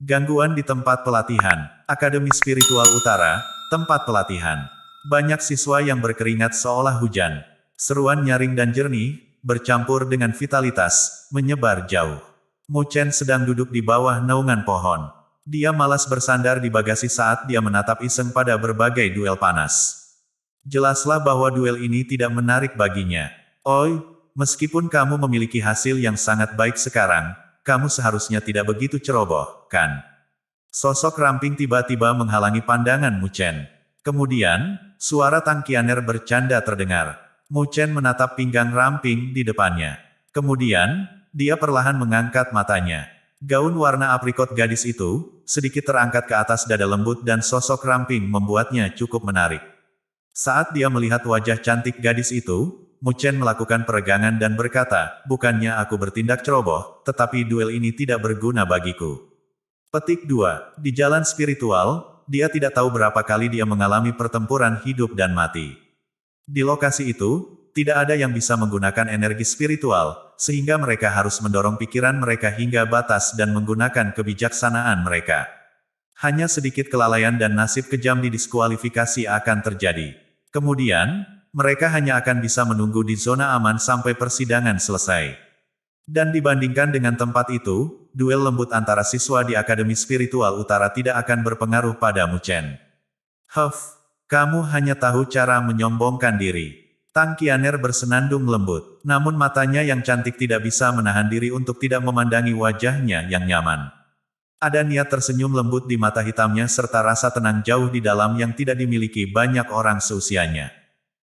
Gangguan di tempat pelatihan. Akademi Spiritual Utara, tempat pelatihan. Banyak siswa yang berkeringat seolah hujan. Seruan nyaring dan jernih, bercampur dengan vitalitas, menyebar jauh. Mu Chen sedang duduk di bawah naungan pohon. Dia malas bersandar di bagasi saat dia menatap iseng pada berbagai duel panas. Jelaslah bahwa duel ini tidak menarik baginya. Oi, meskipun kamu memiliki hasil yang sangat baik sekarang, kamu seharusnya tidak begitu ceroboh, kan? Sosok ramping tiba-tiba menghalangi pandangan Mu Chen. Kemudian, suara Tang Qianer bercanda terdengar. Mu Chen menatap pinggang ramping di depannya. Kemudian, dia perlahan mengangkat matanya. Gaun warna aprikot gadis itu, sedikit terangkat ke atas dada lembut dan sosok ramping membuatnya cukup menarik. Saat dia melihat wajah cantik gadis itu, Mu Chen melakukan peregangan dan berkata, bukannya aku bertindak ceroboh, tetapi duel ini tidak berguna bagiku. Petik 2. Di jalan spiritual, dia tidak tahu berapa kali dia mengalami pertempuran hidup dan mati. Di lokasi itu, tidak ada yang bisa menggunakan energi spiritual, sehingga mereka harus mendorong pikiran mereka hingga batas dan menggunakan kebijaksanaan mereka. Hanya sedikit kelalaian dan nasib kejam di diskualifikasi akan terjadi. Kemudian, mereka hanya akan bisa menunggu di zona aman sampai persidangan selesai. Dan dibandingkan dengan tempat itu, duel lembut antara siswa di Akademi Spiritual Utara tidak akan berpengaruh pada Mu Chen. Huff, kamu hanya tahu cara menyombongkan diri. Tang Qianer bersenandung lembut, namun matanya yang cantik tidak bisa menahan diri untuk tidak memandangi wajahnya yang nyaman. Ada niat tersenyum lembut di mata hitamnya serta rasa tenang jauh di dalam yang tidak dimiliki banyak orang seusianya.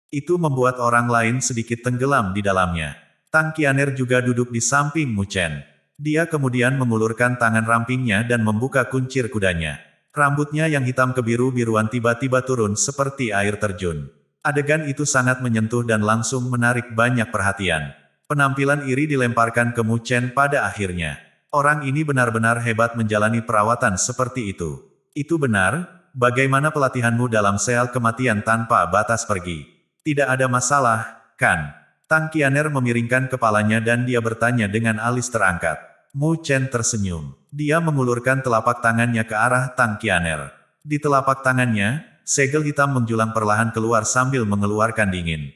Itu membuat orang lain sedikit tenggelam di dalamnya. Tang Qianer juga duduk di samping Mu Chen. Dia kemudian mengulurkan tangan rampingnya dan membuka kuncir kudanya. Rambutnya yang hitam kebiru-biruan tiba-tiba turun seperti air terjun. Adegan itu sangat menyentuh dan langsung menarik banyak perhatian. Penampilan iri dilemparkan ke Mu Chen pada akhirnya. Orang ini benar-benar hebat menjalani perawatan seperti itu. Itu benar, bagaimana pelatihanmu dalam sel kematian tanpa batas pergi? Tidak ada masalah, kan? Tang Qianer memiringkan kepalanya dan dia bertanya dengan alis terangkat. Mu Chen tersenyum. Dia mengulurkan telapak tangannya ke arah Tang Qianer. Di telapak tangannya, segel hitam menjulang perlahan keluar sambil mengeluarkan dingin.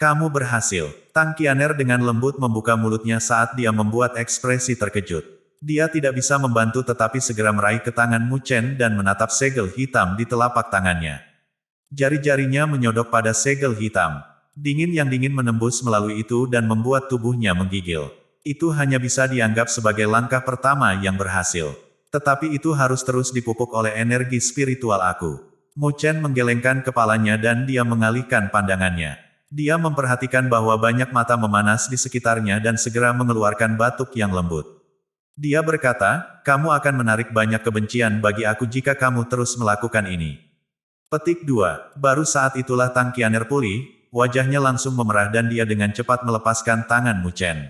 Kamu berhasil. Tang Qianer dengan lembut membuka mulutnya saat dia membuat ekspresi terkejut. Dia tidak bisa membantu tetapi segera meraih ke tangan Mu Chen dan menatap segel hitam di telapak tangannya. Jari-jarinya menyodok pada segel hitam. Dingin yang dingin menembus melalui itu dan membuat tubuhnya menggigil. Itu hanya bisa dianggap sebagai langkah pertama yang berhasil. Tetapi itu harus terus dipupuk oleh energi spiritual aku. Mu Chen menggelengkan kepalanya dan dia mengalihkan pandangannya. Dia memperhatikan bahwa banyak mata memanas di sekitarnya dan segera mengeluarkan batuk yang lembut. Dia berkata, kamu akan menarik banyak kebencian bagi aku jika kamu terus melakukan ini. Petik 2. Baru saat itulah Tang Qianer pulih, wajahnya langsung memerah dan dia dengan cepat melepaskan tangan Mu Chen.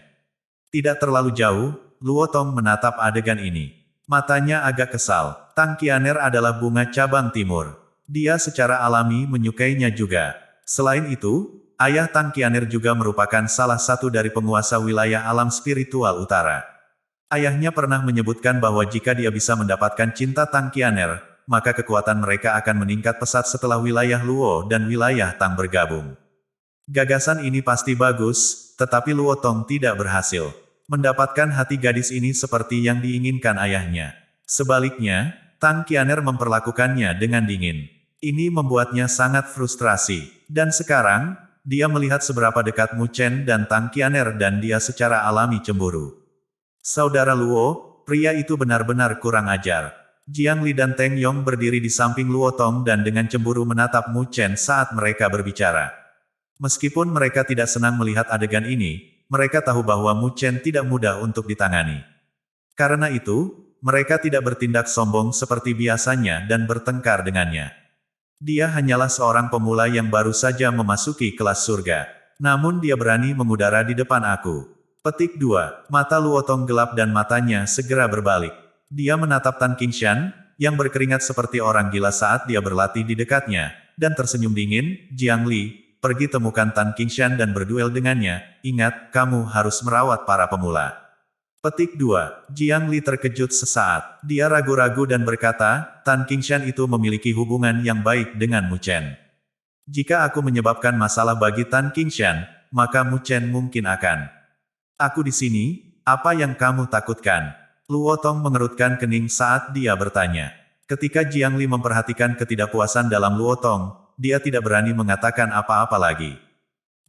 Tidak terlalu jauh, Luo Tong menatap adegan ini. Matanya agak kesal. Tang Qianer adalah bunga cabang timur. Dia secara alami menyukainya juga. Selain itu, ayah Tang Qianer juga merupakan salah satu dari penguasa wilayah alam spiritual utara. Ayahnya pernah menyebutkan bahwa jika dia bisa mendapatkan cinta Tang Qianer, maka kekuatan mereka akan meningkat pesat setelah wilayah Luo dan wilayah Tang bergabung. Gagasan ini pasti bagus, tetapi Luo Tong tidak berhasil mendapatkan hati gadis ini seperti yang diinginkan ayahnya. Sebaliknya, Tang Qianer memperlakukannya dengan dingin. Ini membuatnya sangat frustrasi. Dan sekarang, dia melihat seberapa dekat Mu Chen dan Tang Qianer dan dia secara alami cemburu. Saudara Luo, pria itu benar-benar kurang ajar. Jiang Li dan Teng Yong berdiri di samping Luo Tong dan dengan cemburu menatap Mu Chen saat mereka berbicara. Meskipun mereka tidak senang melihat adegan ini, mereka tahu bahwa Mu Chen tidak mudah untuk ditangani. Karena itu, mereka tidak bertindak sombong seperti biasanya dan bertengkar dengannya. Dia hanyalah seorang pemula yang baru saja memasuki kelas surga. Namun dia berani mengudara di depan aku. Petik 2. Mata Luo Tong gelap dan matanya segera berbalik. Dia menatap Tan Qingshan, yang berkeringat seperti orang gila saat dia berlatih di dekatnya, dan tersenyum dingin. Jiang Li, pergi temukan Tan Qingshan dan berduel dengannya. Ingat, kamu harus merawat para pemula. Petik 2. Jiang Li terkejut sesaat. Dia ragu-ragu dan berkata, Tan Qingshan itu memiliki hubungan yang baik dengan Mu Chen. Jika aku menyebabkan masalah bagi Tan Qingshan, maka Mu Chen mungkin akan. Aku di sini, apa yang kamu takutkan? Luo Tong mengerutkan kening saat dia bertanya. Ketika Jiang Li memperhatikan ketidakpuasan dalam Luo Tong, dia tidak berani mengatakan apa-apa lagi.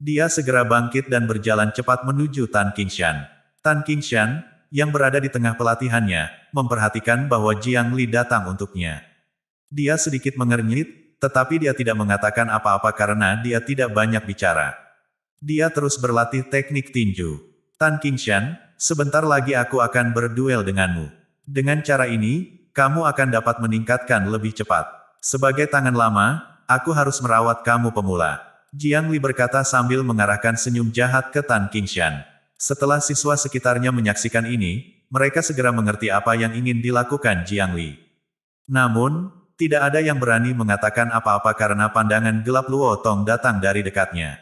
Dia segera bangkit dan berjalan cepat menuju Tan Qingshan. Tan Qingshan, yang berada di tengah pelatihannya, memperhatikan bahwa Jiang Li datang untuknya. Dia sedikit mengernyit, tetapi dia tidak mengatakan apa-apa karena dia tidak banyak bicara. Dia terus berlatih teknik tinju. Tan Qingshan, sebentar lagi aku akan berduel denganmu. Dengan cara ini, kamu akan dapat meningkatkan lebih cepat. Sebagai tangan lama, aku harus merawat kamu pemula. Jiang Li berkata sambil mengarahkan senyum jahat ke Tan Qingshan. Setelah siswa sekitarnya menyaksikan ini, mereka segera mengerti apa yang ingin dilakukan Jiang Li. Namun, tidak ada yang berani mengatakan apa-apa karena pandangan gelap Luo Tong datang dari dekatnya.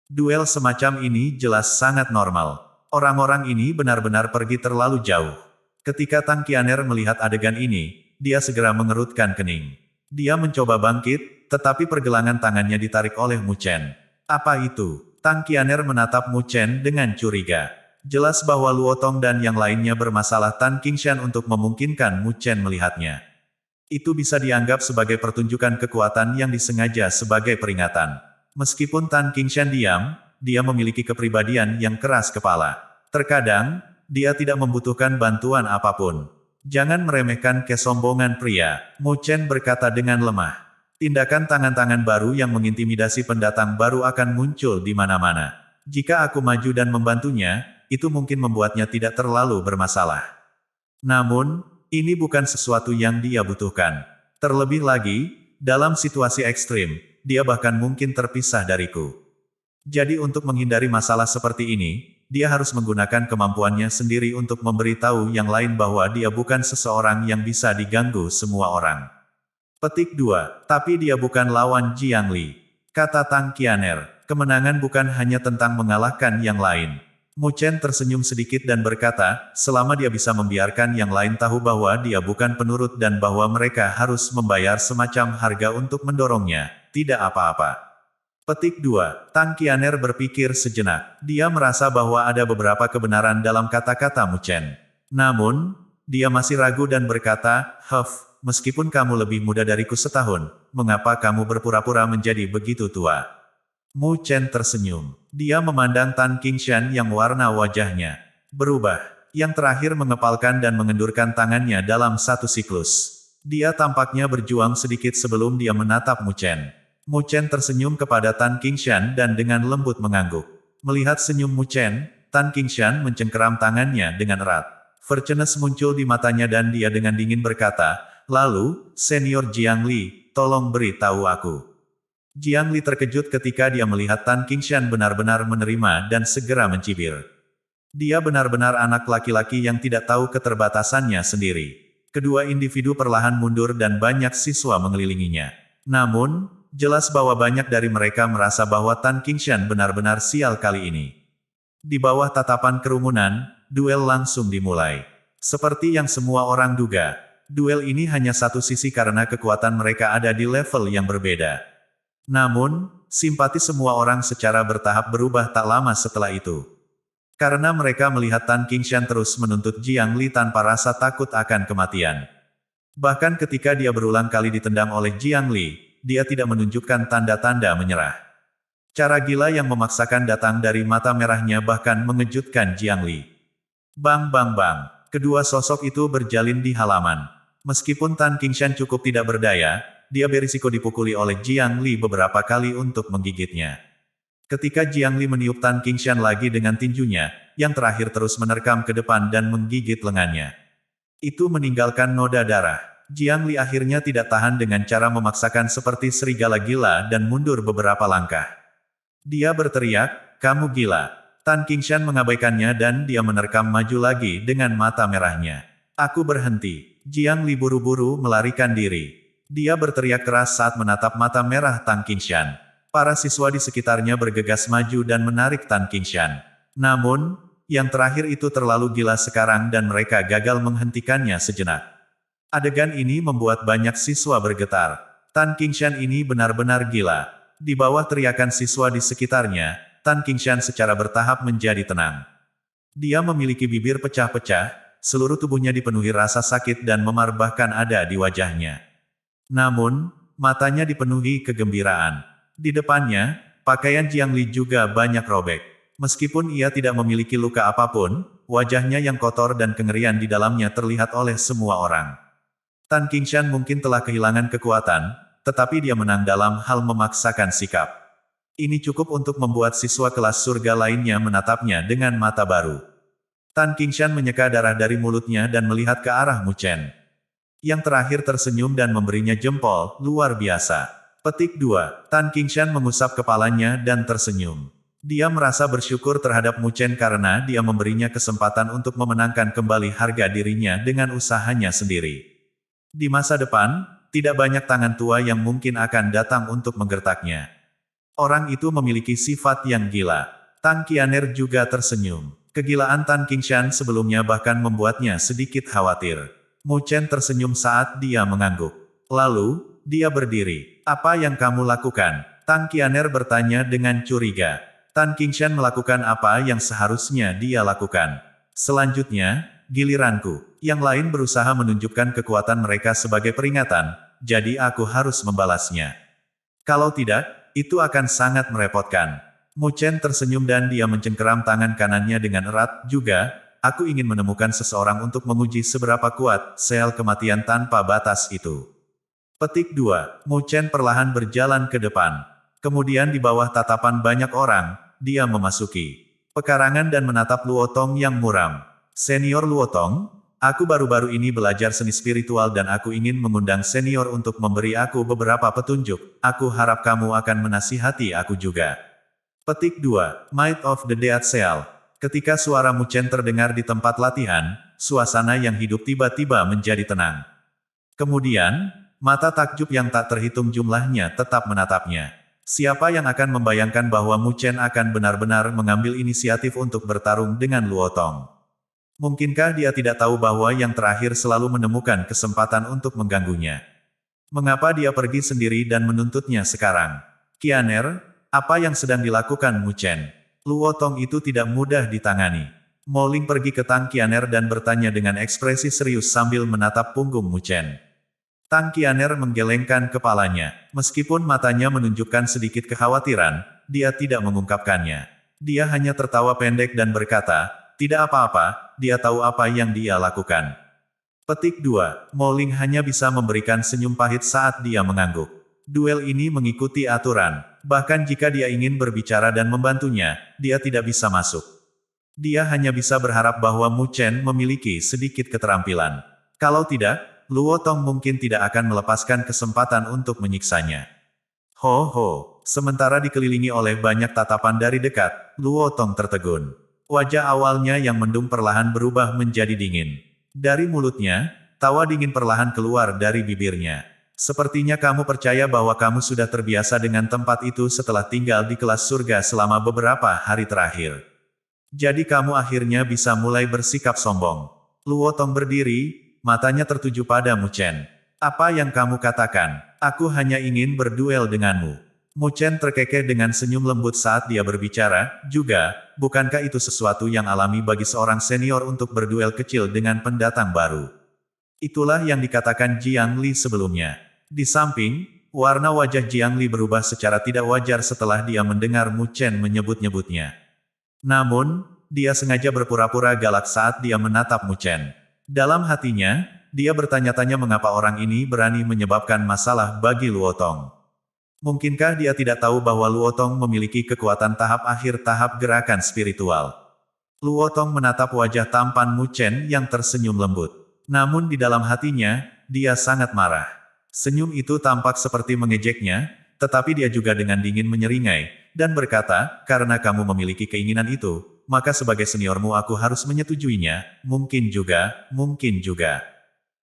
Duel semacam ini jelas sangat normal. Orang-orang ini benar-benar pergi terlalu jauh. Ketika Tang Qianer melihat adegan ini, dia segera mengerutkan kening. Dia mencoba bangkit, tetapi pergelangan tangannya ditarik oleh Mu Chen. Apa itu? Tang Qianer menatap Mu Chen dengan curiga. Jelas bahwa Luo Tong dan yang lainnya bermasalah Tan Qingshan untuk memungkinkan Mu Chen melihatnya. Itu bisa dianggap sebagai pertunjukan kekuatan yang disengaja sebagai peringatan. Meskipun Tan Qingshan diam, dia memiliki kepribadian yang keras kepala. Terkadang, dia tidak membutuhkan bantuan apapun. Jangan meremehkan kesombongan pria, Mu Chen berkata dengan lemah. Tindakan tangan-tangan baru yang mengintimidasi pendatang baru akan muncul di mana-mana. Jika aku maju dan membantunya, itu mungkin membuatnya tidak terlalu bermasalah. Namun, ini bukan sesuatu yang dia butuhkan. Terlebih lagi, dalam situasi ekstrim, dia bahkan mungkin terpisah dariku. Jadi untuk menghindari masalah seperti ini, dia harus menggunakan kemampuannya sendiri untuk memberitahu yang lain bahwa dia bukan seseorang yang bisa diganggu semua orang. Petik 2. Tapi dia bukan lawan Jiang Li. Kata Tang Qianer, kemenangan bukan hanya tentang mengalahkan yang lain. Mu Chen tersenyum sedikit dan berkata, selama dia bisa membiarkan yang lain tahu bahwa dia bukan penurut dan bahwa mereka harus membayar semacam harga untuk mendorongnya, tidak apa-apa. Petik 2. Tang Qianer berpikir sejenak. Dia merasa bahwa ada beberapa kebenaran dalam kata-kata Mu Chen. Namun, dia masih ragu dan berkata, meskipun kamu lebih muda dariku setahun, mengapa kamu berpura-pura menjadi begitu tua? Mu Chen tersenyum. Dia memandang Tan Qingshan yang warna wajahnya berubah. Yang terakhir mengepalkan dan mengendurkan tangannya dalam satu siklus. Dia tampaknya berjuang sedikit sebelum dia menatap Mu Chen. Mu Chen tersenyum kepada Tan Qingshan dan dengan lembut mengangguk. Melihat senyum Mu Chen, Tan Qingshan mencengkeram tangannya dengan erat. Vercenes muncul di matanya dan dia dengan dingin berkata, lalu, Senior Jiang Li, tolong beritahu aku. Jiang Li terkejut ketika dia melihat Tan Qingshan benar-benar menerima dan segera mencibir. Dia benar-benar anak laki-laki yang tidak tahu keterbatasannya sendiri. Kedua individu perlahan mundur dan banyak siswa mengelilinginya. Namun, jelas bahwa banyak dari mereka merasa bahwa Tan Qingshan benar-benar sial kali ini. Di bawah tatapan kerumunan, duel langsung dimulai. Seperti yang semua orang duga. Duel ini hanya satu sisi karena kekuatan mereka ada di level yang berbeda. Namun, simpati semua orang secara bertahap berubah tak lama setelah itu. Karena mereka melihat Tan Qingshan terus menuntut Jiang Li tanpa rasa takut akan kematian. Bahkan ketika dia berulang kali ditendang oleh Jiang Li, dia tidak menunjukkan tanda-tanda menyerah. Cara gila yang memaksakan datang dari mata merahnya bahkan mengejutkan Jiang Li. Bang bang bang, kedua sosok itu berjalin di halaman. Meskipun Tan Qingshan cukup tidak berdaya, dia berisiko dipukuli oleh Jiang Li beberapa kali untuk menggigitnya. Ketika Jiang Li meniup Tan Qingshan lagi dengan tinjunya, yang terakhir terus menerkam ke depan dan menggigit lengannya. Itu meninggalkan noda darah. Jiang Li akhirnya tidak tahan dengan cara memaksakan seperti serigala gila dan mundur beberapa langkah. Dia berteriak, kamu gila. Tan Qingshan mengabaikannya dan dia menerkam maju lagi dengan mata merahnya. Aku berhenti. Jiang Li buru-buru melarikan diri. Dia berteriak keras saat menatap mata merah Tan Qingshan. Para siswa di sekitarnya bergegas maju dan menarik Tan Qingshan. Namun, yang terakhir itu terlalu gila sekarang dan mereka gagal menghentikannya sejenak. Adegan ini membuat banyak siswa bergetar. Tan Qingshan ini benar-benar gila. Di bawah teriakan siswa di sekitarnya, Tan Qingshan secara bertahap menjadi tenang. Dia memiliki bibir pecah-pecah, seluruh tubuhnya dipenuhi rasa sakit dan memar bahkan ada di wajahnya. Namun, matanya dipenuhi kegembiraan. Di depannya, pakaian Jiang Li juga banyak robek. Meskipun ia tidak memiliki luka apapun, wajahnya yang kotor dan kengerian di dalamnya terlihat oleh semua orang. Tan Qingshan mungkin telah kehilangan kekuatan, tetapi dia menang dalam hal memaksakan sikap. Ini cukup untuk membuat siswa kelas surga lainnya menatapnya dengan mata baru. Tan Qingshan menyeka darah dari mulutnya dan melihat ke arah Mu Chen. Yang terakhir tersenyum dan memberinya jempol, luar biasa. Petik 2. Tan Qingshan mengusap kepalanya dan tersenyum. Dia merasa bersyukur terhadap Mu Chen karena dia memberinya kesempatan untuk memenangkan kembali harga dirinya dengan usahanya sendiri. Di masa depan, tidak banyak tangan tua yang mungkin akan datang untuk menggertaknya. Orang itu memiliki sifat yang gila. Tang Qianer juga tersenyum. Kegilaan Tan Qingshan sebelumnya bahkan membuatnya sedikit khawatir. Mu Chen tersenyum saat dia mengangguk. Lalu, dia berdiri. Apa yang kamu lakukan? Tang Qianer bertanya dengan curiga. Tan Qingshan melakukan apa yang seharusnya dia lakukan. Selanjutnya, giliranku. Yang lain berusaha menunjukkan kekuatan mereka sebagai peringatan, jadi aku harus membalasnya. Kalau tidak, itu akan sangat merepotkan. Mu Chen tersenyum dan dia mencengkeram tangan kanannya dengan erat. Juga, aku ingin menemukan seseorang untuk menguji seberapa kuat sel kematian tanpa batas itu. Petik 2. Mu Chen perlahan berjalan ke depan. Kemudian di bawah tatapan banyak orang, dia memasuki pekarangan dan menatap Luo Tong yang muram. Senior Luo Tong, aku baru-baru ini belajar seni spiritual dan aku ingin mengundang senior untuk memberi aku beberapa petunjuk. Aku harap kamu akan menasihati aku juga. Petik 2. Might of the Dead Cell. Ketika suara Mu Chen terdengar di tempat latihan, suasana yang hidup tiba-tiba menjadi tenang. Kemudian, mata takjub yang tak terhitung jumlahnya tetap menatapnya. Siapa yang akan membayangkan bahwa Mu Chen akan benar-benar mengambil inisiatif untuk bertarung dengan Luo Tong? Mungkinkah dia tidak tahu bahwa yang terakhir selalu menemukan kesempatan untuk mengganggunya? Mengapa dia pergi sendiri dan menuntutnya sekarang? Qianer, apa yang sedang dilakukan Mu Chen? Luo Tong itu tidak mudah ditangani. Mo Ling pergi ke Tang Qianer dan bertanya dengan ekspresi serius sambil menatap punggung Mu Chen. Tang Qianer menggelengkan kepalanya. Meskipun matanya menunjukkan sedikit kekhawatiran, dia tidak mengungkapkannya. Dia hanya tertawa pendek dan berkata, tidak apa-apa, dia tahu apa yang dia lakukan. Petik 2. Mo Ling hanya bisa memberikan senyum pahit saat dia mengangguk. Duel ini mengikuti aturan. Bahkan jika dia ingin berbicara dan membantunya, dia tidak bisa masuk. Dia hanya bisa berharap bahwa Mu Chen memiliki sedikit keterampilan. Kalau tidak, Luo Tong mungkin tidak akan melepaskan kesempatan untuk menyiksanya. Ho ho, sementara dikelilingi oleh banyak tatapan dari dekat, Luo Tong tertegun. Wajah awalnya yang mendung perlahan berubah menjadi dingin. Dari mulutnya, tawa dingin perlahan keluar dari bibirnya. Sepertinya kamu percaya bahwa kamu sudah terbiasa dengan tempat itu setelah tinggal di kelas surga selama beberapa hari terakhir. Jadi kamu akhirnya bisa mulai bersikap sombong. Luo Tong berdiri, matanya tertuju pada Mu Chen. Apa yang kamu katakan? Aku hanya ingin berduel denganmu. Mu Chen terkekeh dengan senyum lembut saat dia berbicara. Juga, bukankah itu sesuatu yang alami bagi seorang senior untuk berduel kecil dengan pendatang baru? Itulah yang dikatakan Jiang Li sebelumnya. Di samping, warna wajah Jiang Li berubah secara tidak wajar setelah dia mendengar Mu Chen menyebut-nyebutnya. Namun, dia sengaja berpura-pura galak saat dia menatap Mu Chen. Dalam hatinya, dia bertanya-tanya mengapa orang ini berani menyebabkan masalah bagi Luo Tong. Mungkinkah dia tidak tahu bahwa Luo Tong memiliki kekuatan tahap akhir tahap gerakan spiritual? Luo Tong menatap wajah tampan Mu Chen yang tersenyum lembut. Namun di dalam hatinya, dia sangat marah. Senyum itu tampak seperti mengejeknya, tetapi dia juga dengan dingin menyeringai, dan berkata, karena kamu memiliki keinginan itu, maka sebagai seniormu aku harus menyetujuinya, mungkin juga.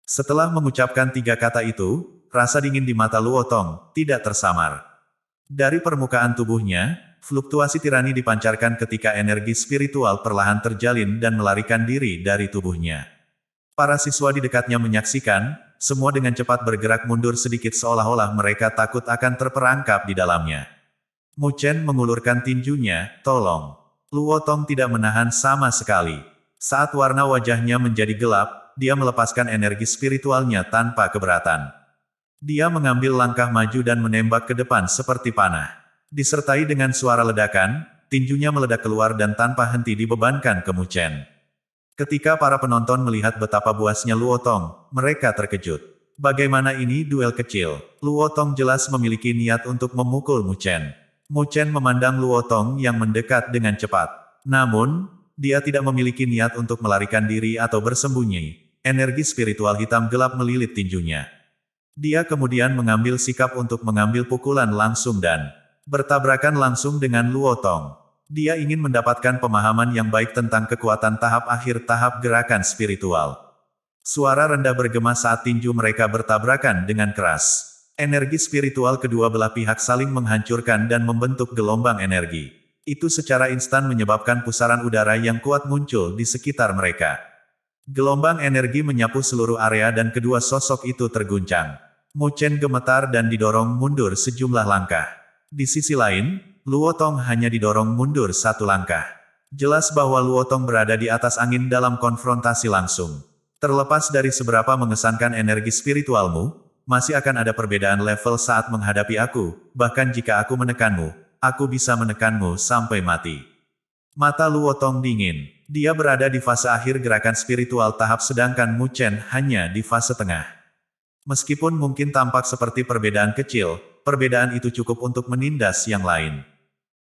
Setelah mengucapkan 3 kata itu, rasa dingin di mata Luo Tong tidak tersamar. Dari permukaan tubuhnya, Fluktuasi tirani dipancarkan ketika energi spiritual perlahan terjalin dan melarikan diri dari tubuhnya. Para siswa di dekatnya menyaksikan, semua dengan cepat bergerak mundur sedikit seolah-olah mereka takut akan terperangkap di dalamnya. Mu Chen mengulurkan tinjunya, tolong. Luo Tong tidak menahan sama sekali. Saat warna wajahnya menjadi gelap, dia melepaskan energi spiritualnya tanpa keberatan. Dia mengambil langkah maju dan menembak ke depan seperti panah. Disertai dengan suara ledakan, tinjunya meledak keluar dan tanpa henti dibebankan ke Mu Chen. Ketika para penonton melihat betapa buasnya Luo Tong, mereka terkejut. Bagaimana ini duel kecil? Luo Tong jelas memiliki niat untuk memukul Mu Chen. Mu Chen memandang Luo Tong yang mendekat dengan cepat. Namun, dia tidak memiliki niat untuk melarikan diri atau bersembunyi. Energi spiritual hitam gelap melilit tinjunya. Dia kemudian mengambil sikap untuk mengambil pukulan langsung dan bertabrakan langsung dengan Luo Tong. Dia ingin mendapatkan pemahaman yang baik tentang kekuatan tahap akhir tahap gerakan spiritual. Suara rendah bergema saat tinju mereka bertabrakan dengan keras. Energi spiritual kedua belah pihak saling menghancurkan dan membentuk gelombang energi. Itu secara instan menyebabkan pusaran udara yang kuat muncul di sekitar mereka. Gelombang energi menyapu seluruh area dan kedua sosok itu terguncang. Mu Chen gemetar dan didorong mundur sejumlah langkah. Di sisi lain, Luo Tong hanya didorong mundur satu langkah. Jelas bahwa Luo Tong berada di atas angin dalam konfrontasi langsung. Terlepas dari seberapa mengesankan energi spiritualmu, masih akan ada perbedaan level saat menghadapi aku, bahkan jika aku menekanmu, aku bisa menekanmu sampai mati. Mata Luo Tong dingin. Dia berada di fase akhir gerakan spiritual tahap sedangkan Mu Chen hanya di fase tengah. Meskipun mungkin tampak seperti perbedaan kecil, perbedaan itu cukup untuk menindas yang lain.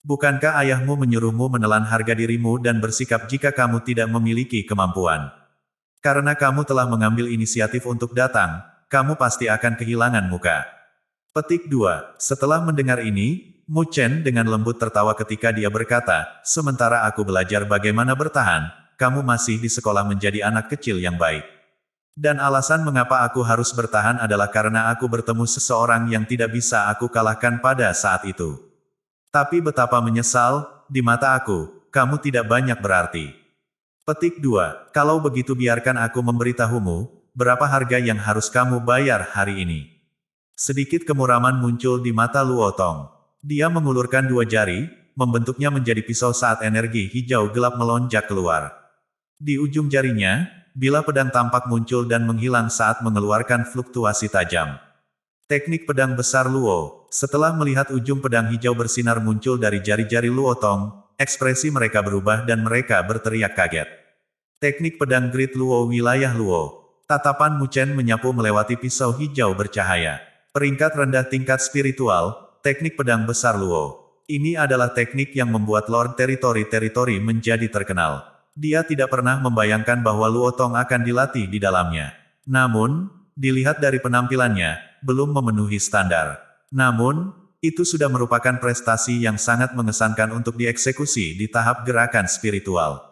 Bukankah ayahmu menyuruhmu menelan harga dirimu dan bersikap jika kamu tidak memiliki kemampuan? Karena kamu telah mengambil inisiatif untuk datang, kamu pasti akan kehilangan muka. Petik 2. Setelah mendengar ini, Mu Chen dengan lembut tertawa ketika dia berkata, sementara aku belajar bagaimana bertahan, kamu masih di sekolah menjadi anak kecil yang baik. Dan alasan mengapa aku harus bertahan adalah karena aku bertemu seseorang yang tidak bisa aku kalahkan pada saat itu. Tapi betapa menyesal, di mata aku, kamu tidak banyak berarti. Petik 2. Kalau begitu biarkan aku memberitahumu, berapa harga yang harus kamu bayar hari ini. Sedikit kemuraman muncul di mata Luo Tong. Dia mengulurkan dua jari, membentuknya menjadi pisau saat energi hijau gelap melonjak keluar. Di ujung jarinya, bilah pedang tampak muncul dan menghilang saat mengeluarkan fluktuasi tajam. Teknik pedang besar Luo. Setelah melihat ujung pedang hijau bersinar muncul dari jari-jari Luo Tong, ekspresi mereka berubah dan mereka berteriak kaget. Teknik pedang Great Luo wilayah Luo. Tatapan Mu Chen menyapu melewati pisau hijau bercahaya. Peringkat rendah tingkat spiritual, teknik pedang besar Luo. Ini adalah teknik yang membuat Lord Teritori menjadi terkenal. Dia tidak pernah membayangkan bahwa Luo Tong akan dilatih di dalamnya. Namun, dilihat dari penampilannya, belum memenuhi standar. Namun, itu sudah merupakan prestasi yang sangat mengesankan untuk dieksekusi di tahap gerakan spiritual.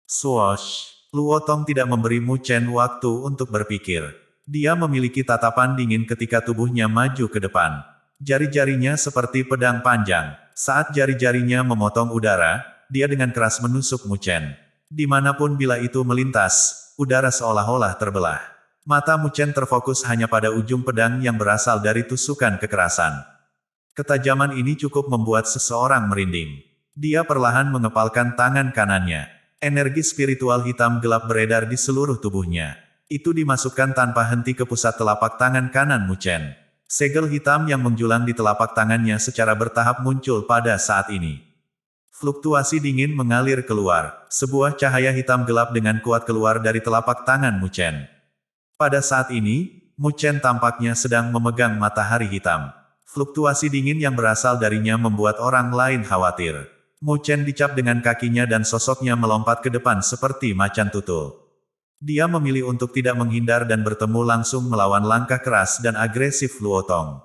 Swoosh! Luo Tong tidak memberi Mu Chen waktu untuk berpikir. Dia memiliki tatapan dingin ketika tubuhnya maju ke depan. Jari-jarinya seperti pedang panjang. Saat jari-jarinya memotong udara, dia dengan keras menusuk Mu Chen. Dimanapun bila itu melintas, udara seolah-olah terbelah. Mata Mu Chen terfokus hanya pada ujung pedang yang berasal dari tusukan kekerasan. Ketajaman ini cukup membuat seseorang merinding. Dia perlahan mengepalkan tangan kanannya. Energi spiritual hitam gelap beredar di seluruh tubuhnya. Itu dimasukkan tanpa henti ke pusat telapak tangan kanan Mu Chen. Segel hitam yang menjulang di telapak tangannya secara bertahap muncul pada saat ini. Fluktuasi dingin mengalir keluar. Sebuah cahaya hitam gelap dengan kuat keluar dari telapak tangan Mu Chen. Pada saat ini, Mu Chen tampaknya sedang memegang matahari hitam. Fluktuasi dingin yang berasal darinya membuat orang lain khawatir. Mu Chen dicap dengan kakinya dan sosoknya melompat ke depan seperti macan tutul. Dia memilih untuk tidak menghindar dan bertemu langsung melawan langkah keras dan agresif Luo Tong.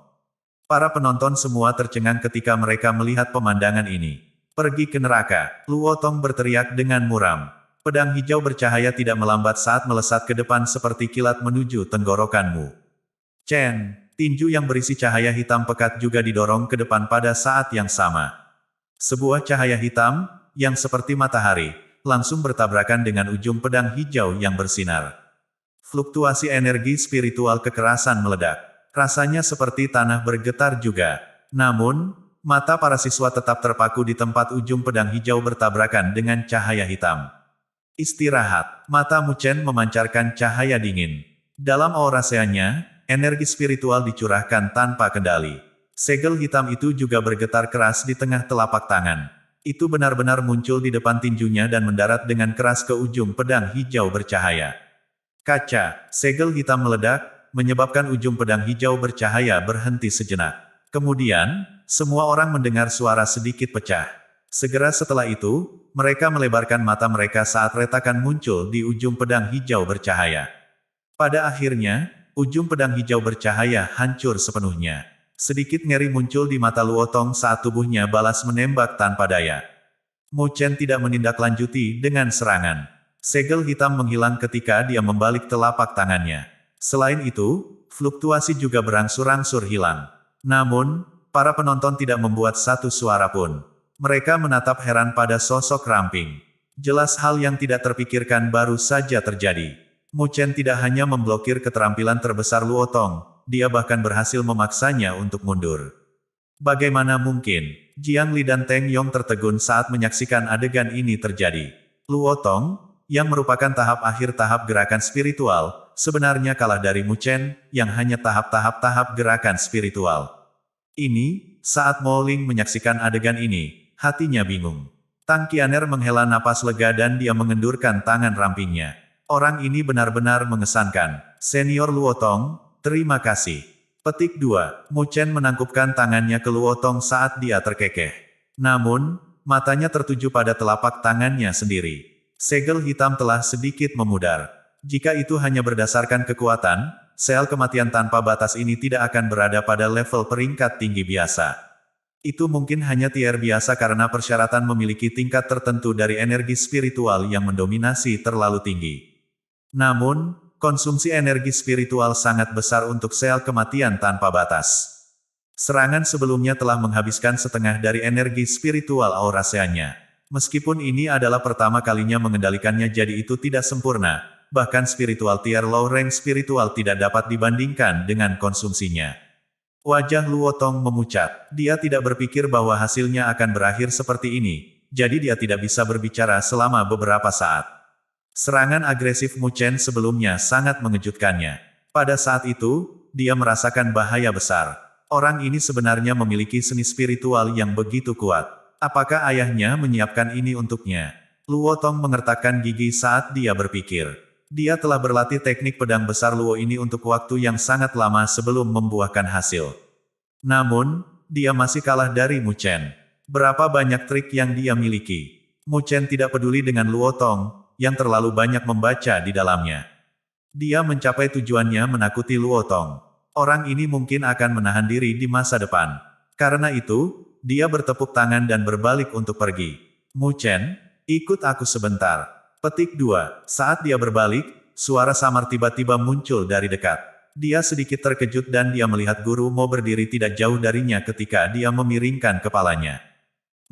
Para penonton semua tercengang ketika mereka melihat pemandangan ini. Pergi ke neraka, Luo Tong berteriak dengan muram. Pedang hijau bercahaya tidak melambat saat melesat ke depan seperti kilat menuju tenggorokanmu. Chen, tinju yang berisi cahaya hitam pekat juga didorong ke depan pada saat yang sama. Sebuah cahaya hitam, yang seperti matahari, langsung bertabrakan dengan ujung pedang hijau yang bersinar. Fluktuasi energi spiritual kekerasan meledak. Rasanya seperti tanah bergetar juga. Namun, mata para siswa tetap terpaku di tempat ujung pedang hijau bertabrakan dengan cahaya hitam. Istirahat. Mata Mu Chen memancarkan cahaya dingin. Dalam auraseanya, energi spiritual dicurahkan tanpa kendali. Segel hitam itu juga bergetar keras di tengah telapak tangan. Itu benar-benar muncul di depan tinjunya dan mendarat dengan keras ke ujung pedang hijau bercahaya. Kaca, segel hitam meledak, menyebabkan ujung pedang hijau bercahaya berhenti sejenak. Kemudian, semua orang mendengar suara sedikit pecah. Segera setelah itu, mereka melebarkan mata mereka saat retakan muncul di ujung pedang hijau bercahaya. Pada akhirnya, ujung pedang hijau bercahaya hancur sepenuhnya. Sedikit ngeri muncul di mata Luotong saat tubuhnya balas menembak tanpa daya. Mu Chen tidak menindaklanjuti dengan serangan. Segel hitam menghilang ketika dia membalik telapak tangannya. Selain itu, fluktuasi juga berangsur-angsur hilang. Namun, para penonton tidak membuat satu suara pun. Mereka menatap heran pada sosok ramping. Jelas hal yang tidak terpikirkan baru saja terjadi. Mu Chen tidak hanya memblokir keterampilan terbesar Luotong, dia bahkan berhasil memaksanya untuk mundur. Bagaimana mungkin? Jiang Li dan Teng Yong tertegun saat menyaksikan adegan ini terjadi. Luotong, yang merupakan tahap akhir tahap gerakan spiritual, sebenarnya kalah dari Mu Chen, yang hanya tahap gerakan spiritual. Ini, saat Mo Ling menyaksikan adegan ini, hatinya bingung. Tang Qianer menghela napas lega dan dia mengendurkan tangan rampingnya. Orang ini benar-benar mengesankan. Senior Luotong, terima kasih. Petik 2. Mu Chen menangkupkan tangannya ke Luotong saat dia terkekeh. Namun, matanya tertuju pada telapak tangannya sendiri. Segel hitam telah sedikit memudar. Jika itu hanya berdasarkan kekuatan, sel kematian tanpa batas ini tidak akan berada pada level peringkat tinggi biasa. Itu mungkin hanya tier biasa karena persyaratan memiliki tingkat tertentu dari energi spiritual yang mendominasi terlalu tinggi. Namun, konsumsi energi spiritual sangat besar untuk sel kematian tanpa batas. Serangan sebelumnya telah menghabiskan setengah dari energi spiritual auraseanya. Meskipun ini adalah pertama kalinya mengendalikannya jadi itu tidak sempurna, bahkan spiritual tier low rank spiritual tidak dapat dibandingkan dengan konsumsinya. Wajah Luotong memucat, dia tidak berpikir bahwa hasilnya akan berakhir seperti ini, jadi dia tidak bisa berbicara selama beberapa saat. Serangan agresif Mu Chen sebelumnya sangat mengejutkannya. Pada saat itu, dia merasakan bahaya besar. Orang ini sebenarnya memiliki seni spiritual yang begitu kuat. Apakah ayahnya menyiapkan ini untuknya? Luotong mengertakkan gigi saat dia berpikir. Dia telah berlatih teknik pedang besar Luo ini untuk waktu yang sangat lama sebelum membuahkan hasil. Namun, dia masih kalah dari Mu Chen. Berapa banyak trik yang dia miliki? Mu Chen tidak peduli dengan Luotong, yang terlalu banyak membaca di dalamnya. Dia mencapai tujuannya menakuti Luotong. Orang ini mungkin akan menahan diri di masa depan. Karena itu, dia bertepuk tangan dan berbalik untuk pergi. Mu Chen, ikut aku sebentar. Petik 2. Saat dia berbalik, suara samar tiba-tiba muncul dari dekat. Dia sedikit terkejut dan dia melihat Guru Mo berdiri tidak jauh darinya ketika dia memiringkan kepalanya.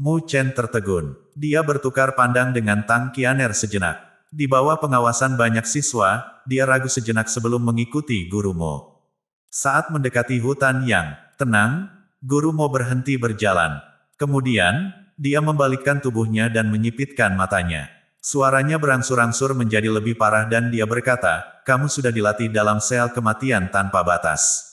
Mu Chen tertegun. Dia bertukar pandang dengan Tang Qianer sejenak. Di bawah pengawasan banyak siswa, dia ragu sejenak sebelum mengikuti Guru Mo. Saat mendekati hutan yang tenang, Guru Mo berhenti berjalan. Kemudian, dia membalikkan tubuhnya dan menyipitkan matanya. Suaranya berangsur-angsur menjadi lebih parah dan dia berkata, kamu sudah dilatih dalam sel kematian tanpa batas.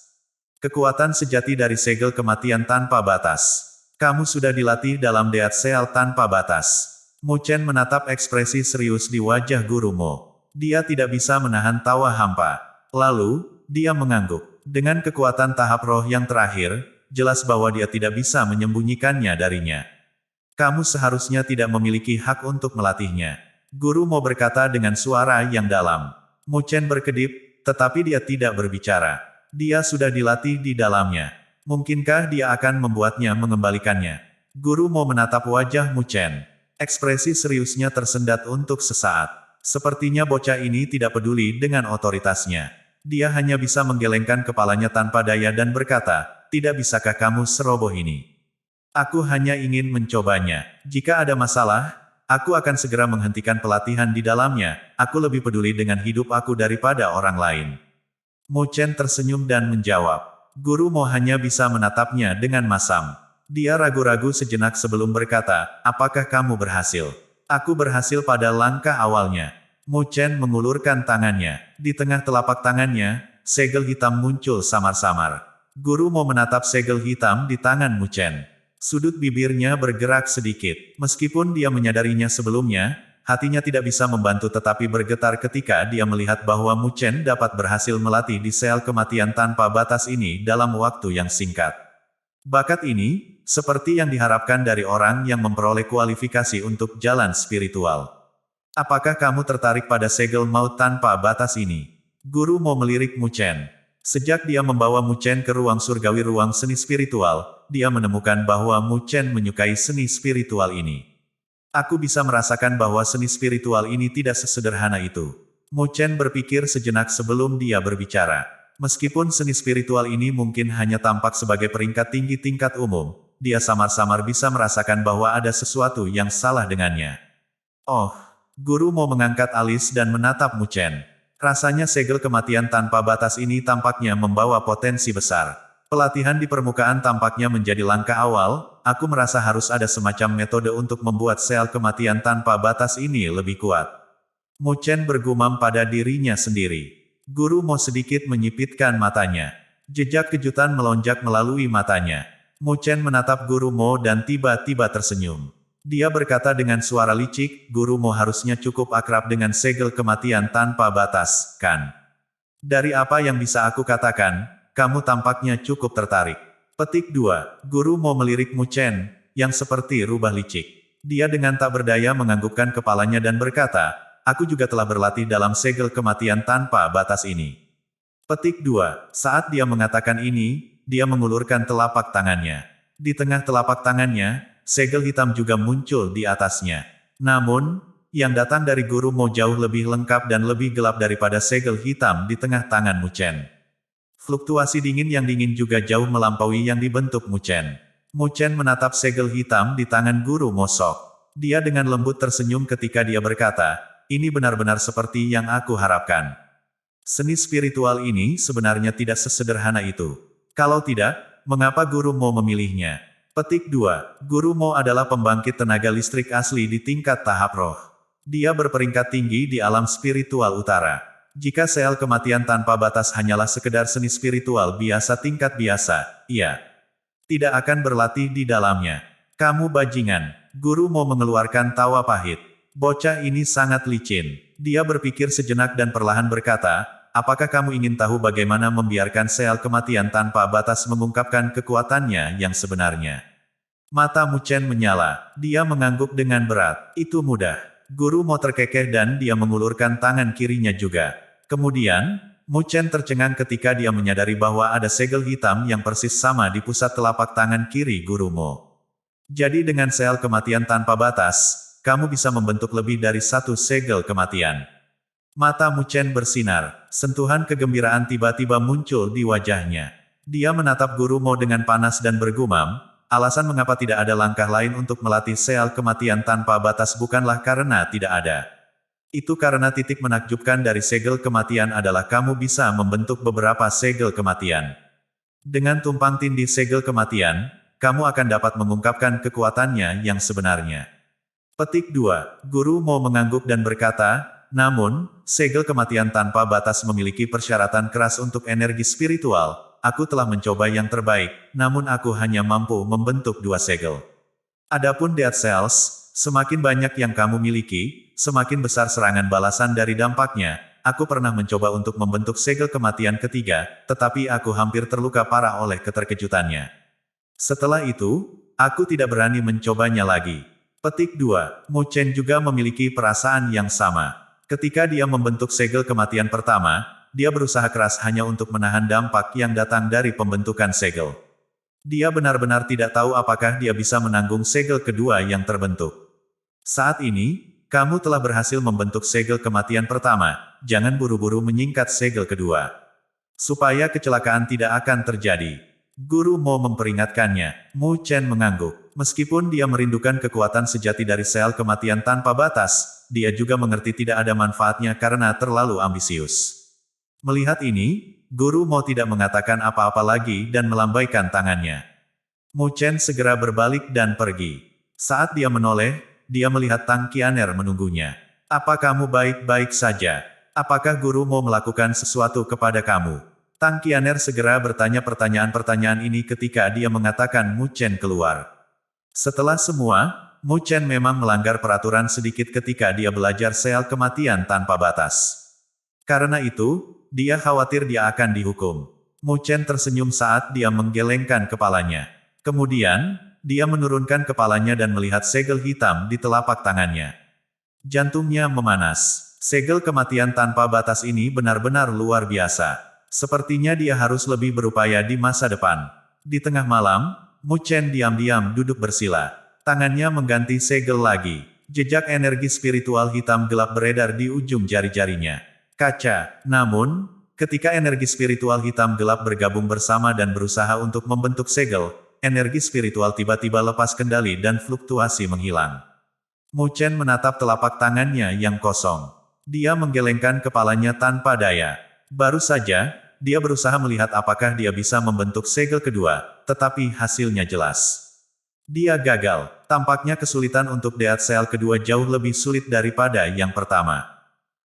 Kekuatan sejati dari segel kematian tanpa batas. Kamu sudah dilatih dalam deat sel tanpa batas. Mu Chen menatap ekspresi serius di wajah Guru Mo. Dia tidak bisa menahan tawa hampa. Lalu, dia mengangguk. Dengan kekuatan tahap roh yang terakhir, jelas bahwa dia tidak bisa menyembunyikannya darinya. Kamu seharusnya tidak memiliki hak untuk melatihnya. Guru Mo berkata dengan suara yang dalam. Mu Chen berkedip, tetapi dia tidak berbicara. Dia sudah dilatih di dalamnya. Mungkinkah dia akan membuatnya mengembalikannya? Guru Mo menatap wajah Mu Chen. Ekspresi seriusnya tersendat untuk sesaat. Sepertinya bocah ini tidak peduli dengan otoritasnya. Dia hanya bisa menggelengkan kepalanya tanpa daya dan berkata, tidak bisakah kamu seroboh ini? Aku hanya ingin mencobanya. Jika ada masalah, aku akan segera menghentikan pelatihan di dalamnya. Aku lebih peduli dengan hidup aku daripada orang lain. Mo Chen tersenyum dan menjawab. Guru Mo hanya bisa menatapnya dengan masam. Dia ragu-ragu sejenak sebelum berkata, apakah kamu berhasil? Aku berhasil pada langkah awalnya. Mo Chen mengulurkan tangannya. Di tengah telapak tangannya, segel hitam muncul samar-samar. Guru Mo menatap segel hitam di tangan Mo Chen. Sudut bibirnya bergerak sedikit. Meskipun dia menyadarinya sebelumnya, hatinya tidak bisa membantu tetapi bergetar ketika dia melihat bahwa Mu Chen dapat berhasil melatih di sel kematian tanpa batas ini dalam waktu yang singkat. Bakat ini, seperti yang diharapkan dari orang yang memperoleh kualifikasi untuk jalan spiritual. Apakah kamu tertarik pada segel maut tanpa batas ini? Guru Mo melirik Mu Chen. Sejak dia membawa Mu Chen ke ruang surgawi ruang seni spiritual, dia menemukan bahwa Mu Chen menyukai seni spiritual ini. Aku bisa merasakan bahwa seni spiritual ini tidak sesederhana itu. Mu Chen berpikir sejenak sebelum dia berbicara. Meskipun seni spiritual ini mungkin hanya tampak sebagai peringkat tinggi tingkat umum, dia samar-samar bisa merasakan bahwa ada sesuatu yang salah dengannya. Oh, Guru Mo mengangkat alis dan menatap Mu Chen. Rasanya segel kematian tanpa batas ini tampaknya membawa potensi besar. Pelatihan di permukaan tampaknya menjadi langkah awal, aku merasa harus ada semacam metode untuk membuat sel kematian tanpa batas ini lebih kuat. Mu Chen bergumam pada dirinya sendiri. Guru Mo sedikit menyipitkan matanya. Jejak kejutan melonjak melalui matanya. Mu Chen menatap Guru Mo dan tiba-tiba tersenyum. Dia berkata dengan suara licik, Guru Mo harusnya cukup akrab dengan segel kematian tanpa batas, kan? Dari apa yang bisa aku katakan, kamu tampaknya cukup tertarik. Petik 2. Guru Mo melirik Mu Chen, yang seperti rubah licik. Dia dengan tak berdaya menganggukkan kepalanya dan berkata, aku juga telah berlatih dalam segel kematian tanpa batas ini. Petik 2. Saat dia mengatakan ini, dia mengulurkan telapak tangannya. Di tengah telapak tangannya, segel hitam juga muncul di atasnya. Namun, yang datang dari Guru Mo jauh lebih lengkap dan lebih gelap daripada segel hitam di tengah tangan Mu Chen. Fluktuasi dingin yang dingin juga jauh melampaui yang dibentuk Mu Chen. Mu Chen menatap segel hitam di tangan Guru Mo Sok. Dia dengan lembut tersenyum ketika dia berkata, ini benar-benar seperti yang aku harapkan. Seni spiritual ini sebenarnya tidak sesederhana itu. Kalau tidak, mengapa Guru Mo memilihnya? Petik 2. Guru Mo adalah pembangkit tenaga listrik asli di tingkat tahap roh. Dia berperingkat tinggi di alam spiritual utara. Jika sel kematian tanpa batas hanyalah sekedar seni spiritual biasa tingkat biasa, ia tidak akan berlatih di dalamnya. Kamu bajingan. Guru Mo mengeluarkan tawa pahit. Bocah ini sangat licin. Dia berpikir sejenak dan perlahan berkata, apakah kamu ingin tahu bagaimana membiarkan sel kematian tanpa batas mengungkapkan kekuatannya yang sebenarnya? Mata Mu Chen menyala. Dia mengangguk dengan berat. Itu mudah. Guru Mo terkekeh dan dia mengulurkan tangan kirinya juga. Kemudian, Mu Chen tercengang ketika dia menyadari bahwa ada segel hitam yang persis sama di pusat telapak tangan kiri Guru Mo. Jadi dengan sel kematian tanpa batas, kamu bisa membentuk lebih dari satu segel kematian. Mata Mu Chen bersinar. Sentuhan kegembiraan tiba-tiba muncul di wajahnya. Dia menatap Guru Mo dengan panas dan bergumam, alasan mengapa tidak ada langkah lain untuk melatih sel kematian tanpa batas bukanlah karena tidak ada. Itu karena titik menakjubkan dari segel kematian adalah kamu bisa membentuk beberapa segel kematian. Dengan tumpang tindih segel kematian, kamu akan dapat mengungkapkan kekuatannya yang sebenarnya. Petik 2. Guru Mo mengangguk dan berkata, namun, segel kematian tanpa batas memiliki persyaratan keras untuk energi spiritual. Aku telah mencoba yang terbaik, namun aku hanya mampu membentuk 2 segel. Adapun Death Cells, semakin banyak yang kamu miliki, semakin besar serangan balasan dari dampaknya. Aku pernah mencoba untuk membentuk segel kematian ketiga, tetapi aku hampir terluka parah oleh keterkejutannya. Setelah itu, aku tidak berani mencobanya lagi. Petik 2. Mu Chen juga memiliki perasaan yang sama. Ketika dia membentuk segel kematian pertama, dia berusaha keras hanya untuk menahan dampak yang datang dari pembentukan segel. Dia benar-benar tidak tahu apakah dia bisa menanggung segel kedua yang terbentuk. Saat ini, kamu telah berhasil membentuk segel kematian pertama, jangan buru-buru menyingkat segel kedua. Supaya kecelakaan tidak akan terjadi. Guru Mo memperingatkannya. Mu Chen mengangguk. Meskipun dia merindukan kekuatan sejati dari sel kematian tanpa batas, dia juga mengerti tidak ada manfaatnya karena terlalu ambisius. Melihat ini, Guru Mo tidak mengatakan apa-apa lagi dan melambaikan tangannya. Mu Chen segera berbalik dan pergi. Saat dia menoleh, dia melihat Tang Qianer menunggunya. Apa kamu baik-baik saja? Apakah Guru Mo melakukan sesuatu kepada kamu? Tang Qianer segera bertanya pertanyaan-pertanyaan ini ketika dia mengatakan Mu Chen keluar. Setelah semua, Mu Chen memang melanggar peraturan sedikit ketika dia belajar sel kematian tanpa batas. Karena itu, dia khawatir dia akan dihukum. Mu Chen tersenyum saat dia menggelengkan kepalanya. Kemudian, dia menurunkan kepalanya dan melihat segel hitam di telapak tangannya. Jantungnya memanas. Segel kematian tanpa batas ini benar-benar luar biasa. Sepertinya dia harus lebih berupaya di masa depan. Di tengah malam, Mu Chen diam-diam duduk bersila. Tangannya mengganti segel lagi. Jejak energi spiritual hitam gelap beredar di ujung jari-jarinya. Kaca. Namun, ketika energi spiritual hitam gelap bergabung bersama dan berusaha untuk membentuk segel, energi spiritual tiba-tiba lepas kendali dan fluktuasi menghilang. Mu Chen menatap telapak tangannya yang kosong. Dia menggelengkan kepalanya tanpa daya. Baru saja, dia berusaha melihat apakah dia bisa membentuk segel kedua, tetapi hasilnya jelas. Dia gagal. Tampaknya kesulitan untuk deat sel kedua jauh lebih sulit daripada yang pertama.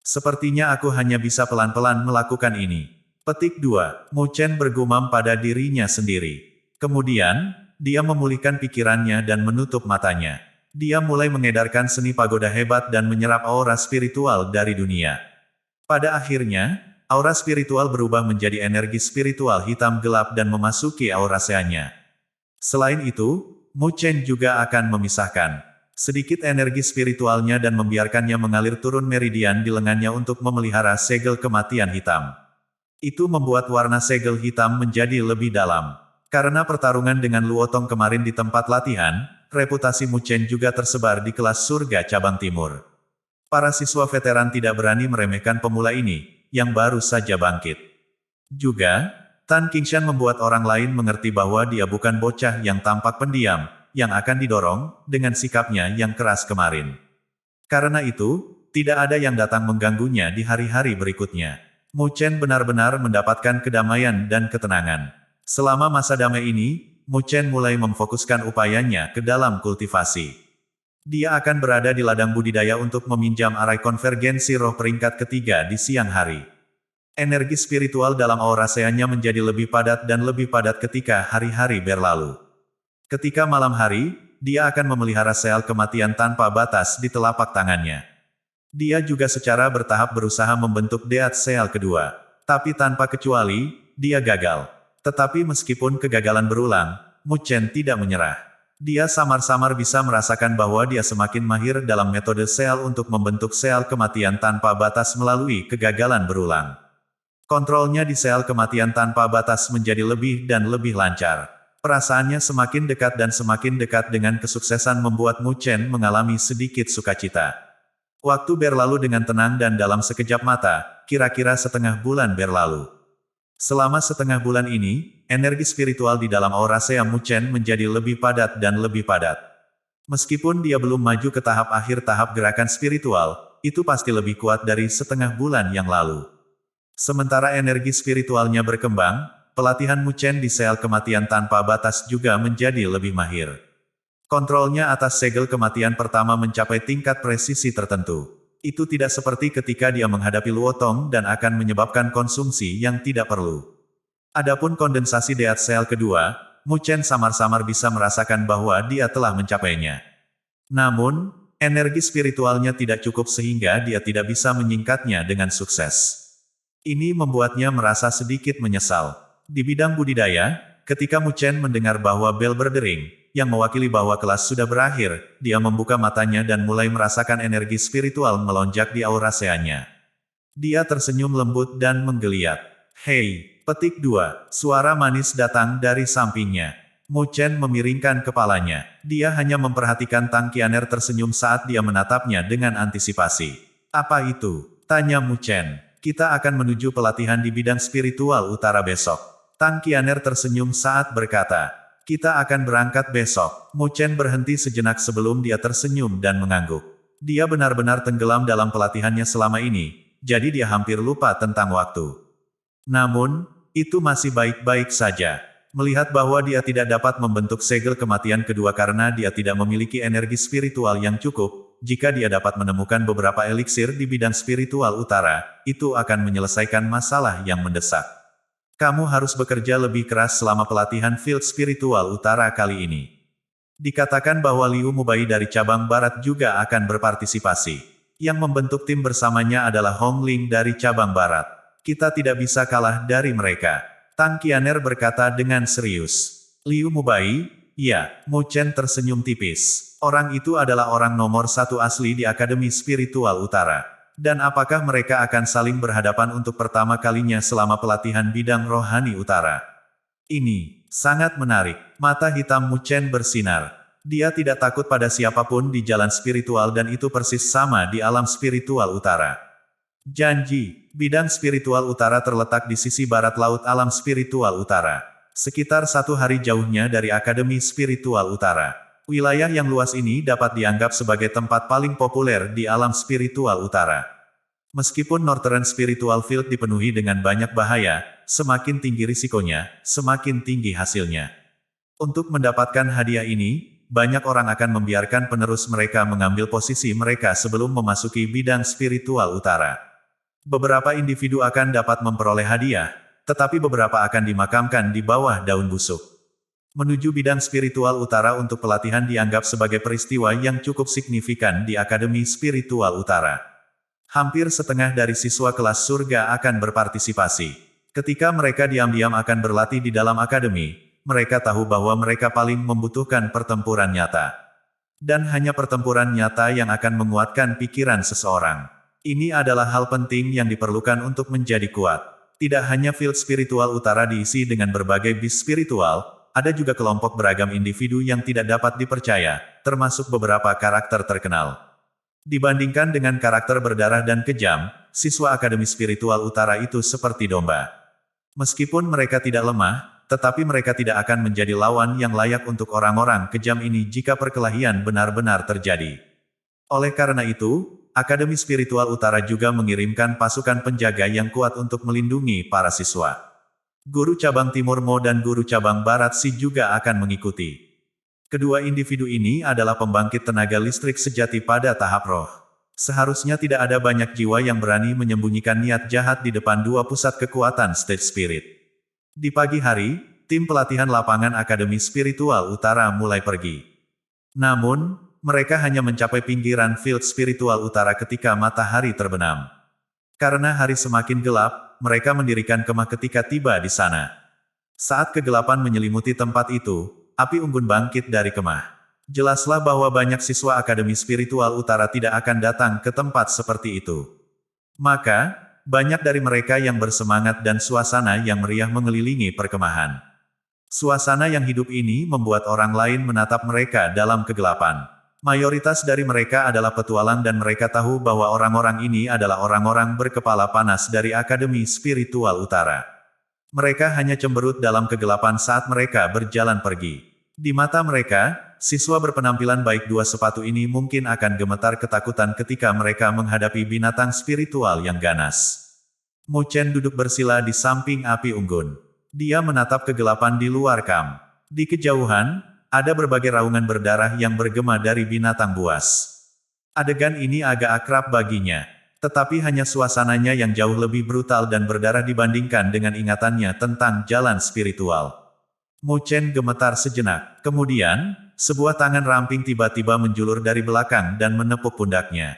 Sepertinya aku hanya bisa pelan-pelan melakukan ini. Petik 2. Mu Chen bergumam pada dirinya sendiri. Kemudian, dia memulihkan pikirannya dan menutup matanya. Dia mulai mengedarkan seni pagoda hebat dan menyerap aura spiritual dari dunia. Pada akhirnya, aura spiritual berubah menjadi energi spiritual hitam gelap dan memasuki auraseanya. Selain itu, Mu Chen juga akan memisahkan sedikit energi spiritualnya dan membiarkannya mengalir turun meridian di lengannya untuk memelihara segel kematian hitam. Itu membuat warna segel hitam menjadi lebih dalam. Karena pertarungan dengan Luotong kemarin di tempat latihan, reputasi Mu Chen juga tersebar di kelas surga cabang timur. Para siswa veteran tidak berani meremehkan pemula ini, yang baru saja bangkit. Juga, Tan Qingshan membuat orang lain mengerti bahwa dia bukan bocah yang tampak pendiam, yang akan didorong, dengan sikapnya yang keras kemarin. Karena itu, tidak ada yang datang mengganggunya di hari-hari berikutnya. Mu Chen benar-benar mendapatkan kedamaian dan ketenangan. Selama masa damai ini, Mu Chen mulai memfokuskan upayanya ke dalam kultivasi. Dia akan berada di ladang budidaya untuk meminjam arai konvergensi roh peringkat ketiga di siang hari. Energi spiritual dalam auraseanya menjadi lebih padat dan lebih padat ketika hari-hari berlalu. Ketika malam hari, dia akan memelihara sel kematian tanpa batas di telapak tangannya. Dia juga secara bertahap berusaha membentuk deat sel kedua. Tapi tanpa kecuali, dia gagal. Tetapi meskipun kegagalan berulang, Mu Chen tidak menyerah. Dia samar-samar bisa merasakan bahwa dia semakin mahir dalam metode sel untuk membentuk sel kematian tanpa batas melalui kegagalan berulang. Kontrolnya di sel kematian tanpa batas menjadi lebih dan lebih lancar. Perasaannya semakin dekat dengan kesuksesan membuat Mu Chen mengalami sedikit sukacita. Waktu berlalu dengan tenang dan dalam sekejap mata, kira-kira setengah bulan berlalu. Selama setengah bulan ini, energi spiritual di dalam aurasea Mu Chen menjadi lebih padat dan lebih padat. Meskipun dia belum maju ke tahap akhir tahap gerakan spiritual, itu pasti lebih kuat dari setengah bulan yang lalu. Sementara energi spiritualnya berkembang, pelatihan Mu Chen di sel kematian tanpa batas juga menjadi lebih mahir. Kontrolnya atas segel kematian pertama mencapai tingkat presisi tertentu. Itu tidak seperti ketika dia menghadapi Luotong dan akan menyebabkan konsumsi yang tidak perlu. Adapun kondensasi deat sel kedua, Mu Chen samar-samar bisa merasakan bahwa dia telah mencapainya. Namun, energi spiritualnya tidak cukup sehingga dia tidak bisa menyingkatnya dengan sukses. Ini membuatnya merasa sedikit menyesal. Di bidang budidaya, ketika Mu Chen mendengar bahwa bel berdering, yang mewakili bahwa kelas sudah berakhir, dia membuka matanya dan mulai merasakan energi spiritual melonjak di auraseanya. Dia tersenyum lembut dan menggeliat. Hei, petik 2, suara manis datang dari sampingnya. Mu Chen memiringkan kepalanya. Dia hanya memperhatikan Tang Qianer tersenyum saat dia menatapnya dengan antisipasi. Apa itu? Tanya Mu Chen. Kita akan menuju pelatihan di bidang spiritual utara besok. Tang Qianer tersenyum saat berkata, kita akan berangkat besok. Mu Chen berhenti sejenak sebelum dia tersenyum dan mengangguk. Dia benar-benar tenggelam dalam pelatihannya selama ini, jadi dia hampir lupa tentang waktu. Namun, itu masih baik-baik saja. Melihat bahwa dia tidak dapat membentuk segel kematian kedua karena dia tidak memiliki energi spiritual yang cukup, jika dia dapat menemukan beberapa eliksir di bidang spiritual utara, itu akan menyelesaikan masalah yang mendesak. Kamu harus bekerja lebih keras selama pelatihan Field Spiritual Utara kali ini. Dikatakan bahwa Liu Mubai dari cabang barat juga akan berpartisipasi. Yang membentuk tim bersamanya adalah Hong Ling dari cabang barat. Kita tidak bisa kalah dari mereka. Tang Qianer berkata dengan serius. Liu Mubai? Ya, Mu Chen tersenyum tipis. Orang itu adalah orang nomor satu asli di Akademi Spiritual Utara. Dan apakah mereka akan saling berhadapan untuk pertama kalinya selama pelatihan bidang rohani utara? Ini sangat menarik. Mata hitam Mu Chen bersinar. Dia tidak takut pada siapapun di jalan spiritual dan itu persis sama di alam spiritual utara. Janji, bidang spiritual utara terletak di sisi barat laut alam spiritual utara. Sekitar 1 hari jauhnya dari Akademi Spiritual Utara. Wilayah yang luas ini dapat dianggap sebagai tempat paling populer di alam spiritual utara. Meskipun Northern Spiritual Field dipenuhi dengan banyak bahaya, semakin tinggi risikonya, semakin tinggi hasilnya. Untuk mendapatkan hadiah ini, banyak orang akan membiarkan penerus mereka mengambil posisi mereka sebelum memasuki bidang spiritual utara. Beberapa individu akan dapat memperoleh hadiah, tetapi beberapa akan dimakamkan di bawah daun busuk. Menuju bidang spiritual utara untuk pelatihan dianggap sebagai peristiwa yang cukup signifikan di Akademi Spiritual Utara. Hampir setengah dari siswa kelas surga akan berpartisipasi. Ketika mereka diam-diam akan berlatih di dalam akademi, mereka tahu bahwa mereka paling membutuhkan pertempuran nyata. Dan hanya pertempuran nyata yang akan menguatkan pikiran seseorang. Ini adalah hal penting yang diperlukan untuk menjadi kuat. Tidak hanya field spiritual utara diisi dengan berbagai bis spiritual, ada juga kelompok beragam individu yang tidak dapat dipercaya, termasuk beberapa karakter terkenal. Dibandingkan dengan karakter berdarah dan kejam, siswa Akademi Spiritual Utara itu seperti domba. Meskipun mereka tidak lemah, tetapi mereka tidak akan menjadi lawan yang layak untuk orang-orang kejam ini jika perkelahian benar-benar terjadi. Oleh karena itu, Akademi Spiritual Utara juga mengirimkan pasukan penjaga yang kuat untuk melindungi para siswa. Guru cabang Timur Mo dan guru cabang Barat Si juga akan mengikuti. Kedua individu ini adalah pembangkit tenaga listrik sejati pada tahap roh. Seharusnya tidak ada banyak jiwa yang berani menyembunyikan niat jahat di depan dua pusat kekuatan stage spirit. Di pagi hari, tim pelatihan lapangan Akademi Spiritual Utara mulai pergi. Namun, mereka hanya mencapai pinggiran field spiritual utara ketika matahari terbenam. Karena hari semakin gelap, mereka mendirikan kemah ketika tiba di sana. Saat kegelapan menyelimuti tempat itu, api unggun bangkit dari kemah. Jelaslah bahwa banyak siswa Akademi Spiritual Utara tidak akan datang ke tempat seperti itu. Maka, banyak dari mereka yang bersemangat dan suasana yang meriah mengelilingi perkemahan. Suasana yang hidup ini membuat orang lain menatap mereka dalam kegelapan. Mayoritas dari mereka adalah petualang dan mereka tahu bahwa orang-orang ini adalah orang-orang berkepala panas dari Akademi Spiritual Utara. Mereka hanya cemberut dalam kegelapan saat mereka berjalan pergi. Di mata mereka, siswa berpenampilan baik dua sepatu ini mungkin akan gemetar ketakutan ketika mereka menghadapi binatang spiritual yang ganas. Mu Chen duduk bersila di samping api unggun. Dia menatap kegelapan di luar kam. Di kejauhan, ada berbagai raungan berdarah yang bergema dari binatang buas. Adegan ini agak akrab baginya. Tetapi hanya suasananya yang jauh lebih brutal dan berdarah dibandingkan dengan ingatannya tentang jalan spiritual. Mu Chen gemetar sejenak. Kemudian, sebuah tangan ramping tiba-tiba menjulur dari belakang dan menepuk pundaknya.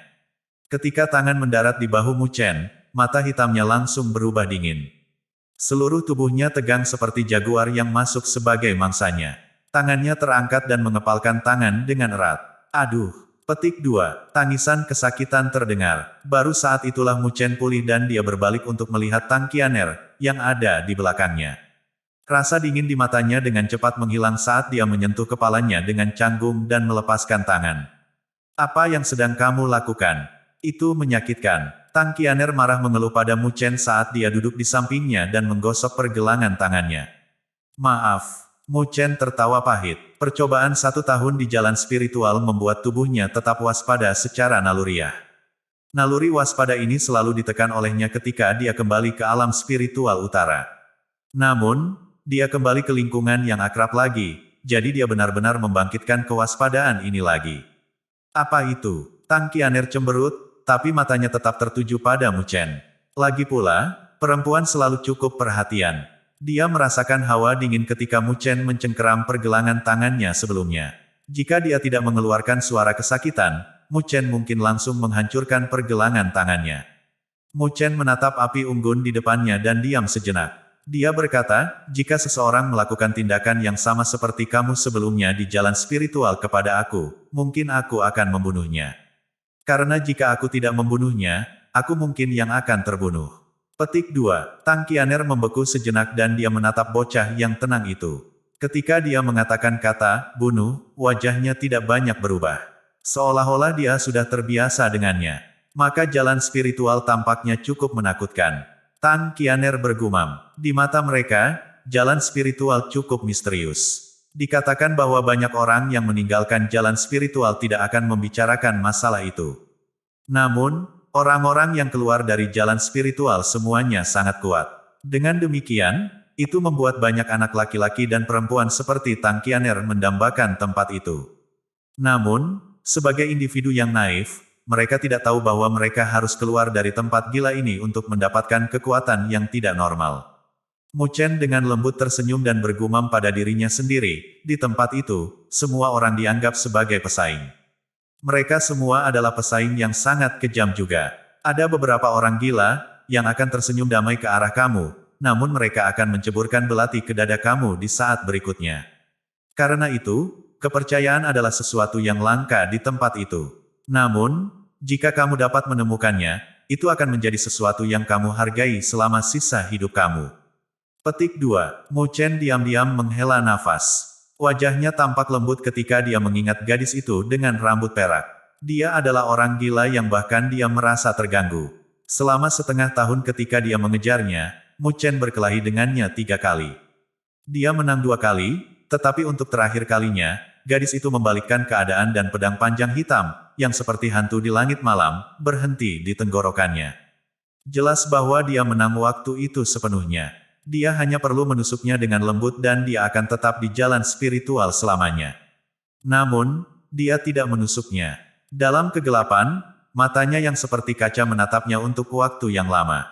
Ketika tangan mendarat di bahu Mu Chen, mata hitamnya langsung berubah dingin. Seluruh tubuhnya tegang seperti jaguar yang masuk sebagai mangsanya. Tangannya terangkat dan mengepalkan tangan dengan erat. Aduh! Petik 2. Tangisan kesakitan terdengar. Baru saat itulah Mu Chen pulih dan dia berbalik untuk melihat Tang Qianer, yang ada di belakangnya. Rasa dingin di matanya dengan cepat menghilang saat dia menyentuh kepalanya dengan canggung dan melepaskan tangan. Apa yang sedang kamu lakukan? Itu menyakitkan. Tang Qianer marah mengeluh pada Mu Chen saat dia duduk di sampingnya dan menggosok pergelangan tangannya. Maaf. Mu Chen tertawa pahit. Percobaan 1 tahun di jalan spiritual membuat tubuhnya tetap waspada secara naluriah. Naluri waspada ini selalu ditekan olehnya ketika dia kembali ke alam spiritual utara. Namun, dia kembali ke lingkungan yang akrab lagi, jadi dia benar-benar membangkitkan kewaspadaan ini lagi. Apa itu? Tang Qianer cemberut, tapi matanya tetap tertuju pada Mu Chen. Lagi pula, perempuan selalu cukup perhatian. Dia merasakan hawa dingin ketika Mu Chen mencengkeram pergelangan tangannya sebelumnya. Jika dia tidak mengeluarkan suara kesakitan, Mu Chen mungkin langsung menghancurkan pergelangan tangannya. Mu Chen menatap api unggun di depannya dan diam sejenak. Dia berkata, jika seseorang melakukan tindakan yang sama seperti kamu sebelumnya di jalan spiritual kepada aku, mungkin aku akan membunuhnya. Karena jika aku tidak membunuhnya, aku mungkin yang akan terbunuh. Petik 2. Tang Qianer membeku sejenak dan dia menatap bocah yang tenang itu. Ketika dia mengatakan kata, bunuh, wajahnya tidak banyak berubah. Seolah-olah dia sudah terbiasa dengannya. Maka jalan spiritual tampaknya cukup menakutkan. Tang Qianer bergumam. Di mata mereka, jalan spiritual cukup misterius. Dikatakan bahwa banyak orang yang meninggalkan jalan spiritual tidak akan membicarakan masalah itu. Namun, orang-orang yang keluar dari jalan spiritual semuanya sangat kuat. Dengan demikian, itu membuat banyak anak laki-laki dan perempuan seperti Tang Qianer mendambakan tempat itu. Namun, sebagai individu yang naif, mereka tidak tahu bahwa mereka harus keluar dari tempat gila ini untuk mendapatkan kekuatan yang tidak normal. Mu Chen dengan lembut tersenyum dan bergumam pada dirinya sendiri, di tempat itu, semua orang dianggap sebagai pesaing. Mereka semua adalah pesaing yang sangat kejam juga. Ada beberapa orang gila, yang akan tersenyum damai ke arah kamu, namun mereka akan menceburkan belati ke dada kamu di saat berikutnya. Karena itu, kepercayaan adalah sesuatu yang langka di tempat itu. Namun, jika kamu dapat menemukannya, itu akan menjadi sesuatu yang kamu hargai selama sisa hidup kamu. Petik 2. Mu Chen diam-diam menghela nafas. Wajahnya tampak lembut ketika dia mengingat gadis itu dengan rambut perak. Dia adalah orang gila yang bahkan dia merasa terganggu. Selama setengah tahun ketika dia mengejarnya, Mu Chen berkelahi dengannya 3 kali. Dia menang 2 kali, tetapi untuk terakhir kalinya, gadis itu membalikkan keadaan dan pedang panjang hitam, yang seperti hantu di langit malam, berhenti di tenggorokannya. Jelas bahwa dia menang waktu itu sepenuhnya. Dia hanya perlu menusuknya dengan lembut dan dia akan tetap di jalan spiritual selamanya. Namun, dia tidak menusuknya. Dalam kegelapan, matanya yang seperti kaca menatapnya untuk waktu yang lama.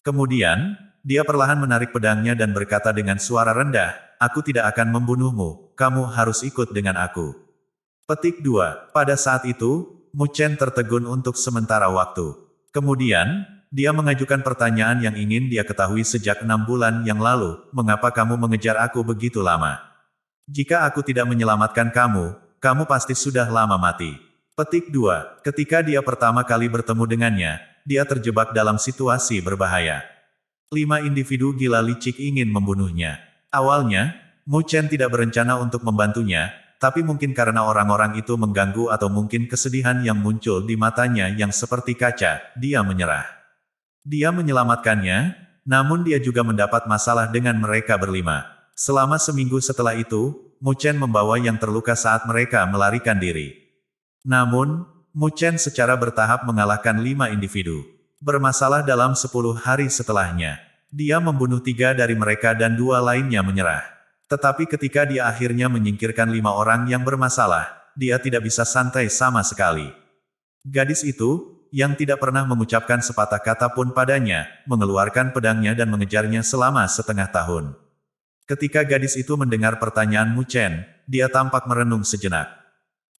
Kemudian, dia perlahan menarik pedangnya dan berkata dengan suara rendah, aku tidak akan membunuhmu, kamu harus ikut dengan aku. Petik 2. Pada saat itu, Mu Chen tertegun untuk sementara waktu. Kemudian, dia mengajukan pertanyaan yang ingin dia ketahui sejak 6 bulan yang lalu, mengapa kamu mengejar aku begitu lama? Jika aku tidak menyelamatkan kamu, kamu pasti sudah lama mati. Petik 2. Ketika dia pertama kali bertemu dengannya, dia terjebak dalam situasi berbahaya. 5 individu gila licik ingin membunuhnya. Awalnya, Mu Chen tidak berencana untuk membantunya, tapi mungkin karena orang-orang itu mengganggu atau mungkin kesedihan yang muncul di matanya yang seperti kaca, dia menyerah. Dia menyelamatkannya, namun dia juga mendapat masalah dengan mereka berlima. Selama seminggu setelah itu, Mu Chen membawa yang terluka saat mereka melarikan diri. Namun, Mu Chen secara bertahap mengalahkan 5 individu. Bermasalah dalam 10 hari setelahnya. Dia membunuh 3 dari mereka dan 2 lainnya menyerah. Tetapi ketika dia akhirnya menyingkirkan 5 orang yang bermasalah, dia tidak bisa santai sama sekali. Gadis itu, yang tidak pernah mengucapkan sepatah kata pun padanya, mengeluarkan pedangnya dan mengejarnya selama setengah tahun. Ketika gadis itu mendengar pertanyaan Mu Chen, dia tampak merenung sejenak.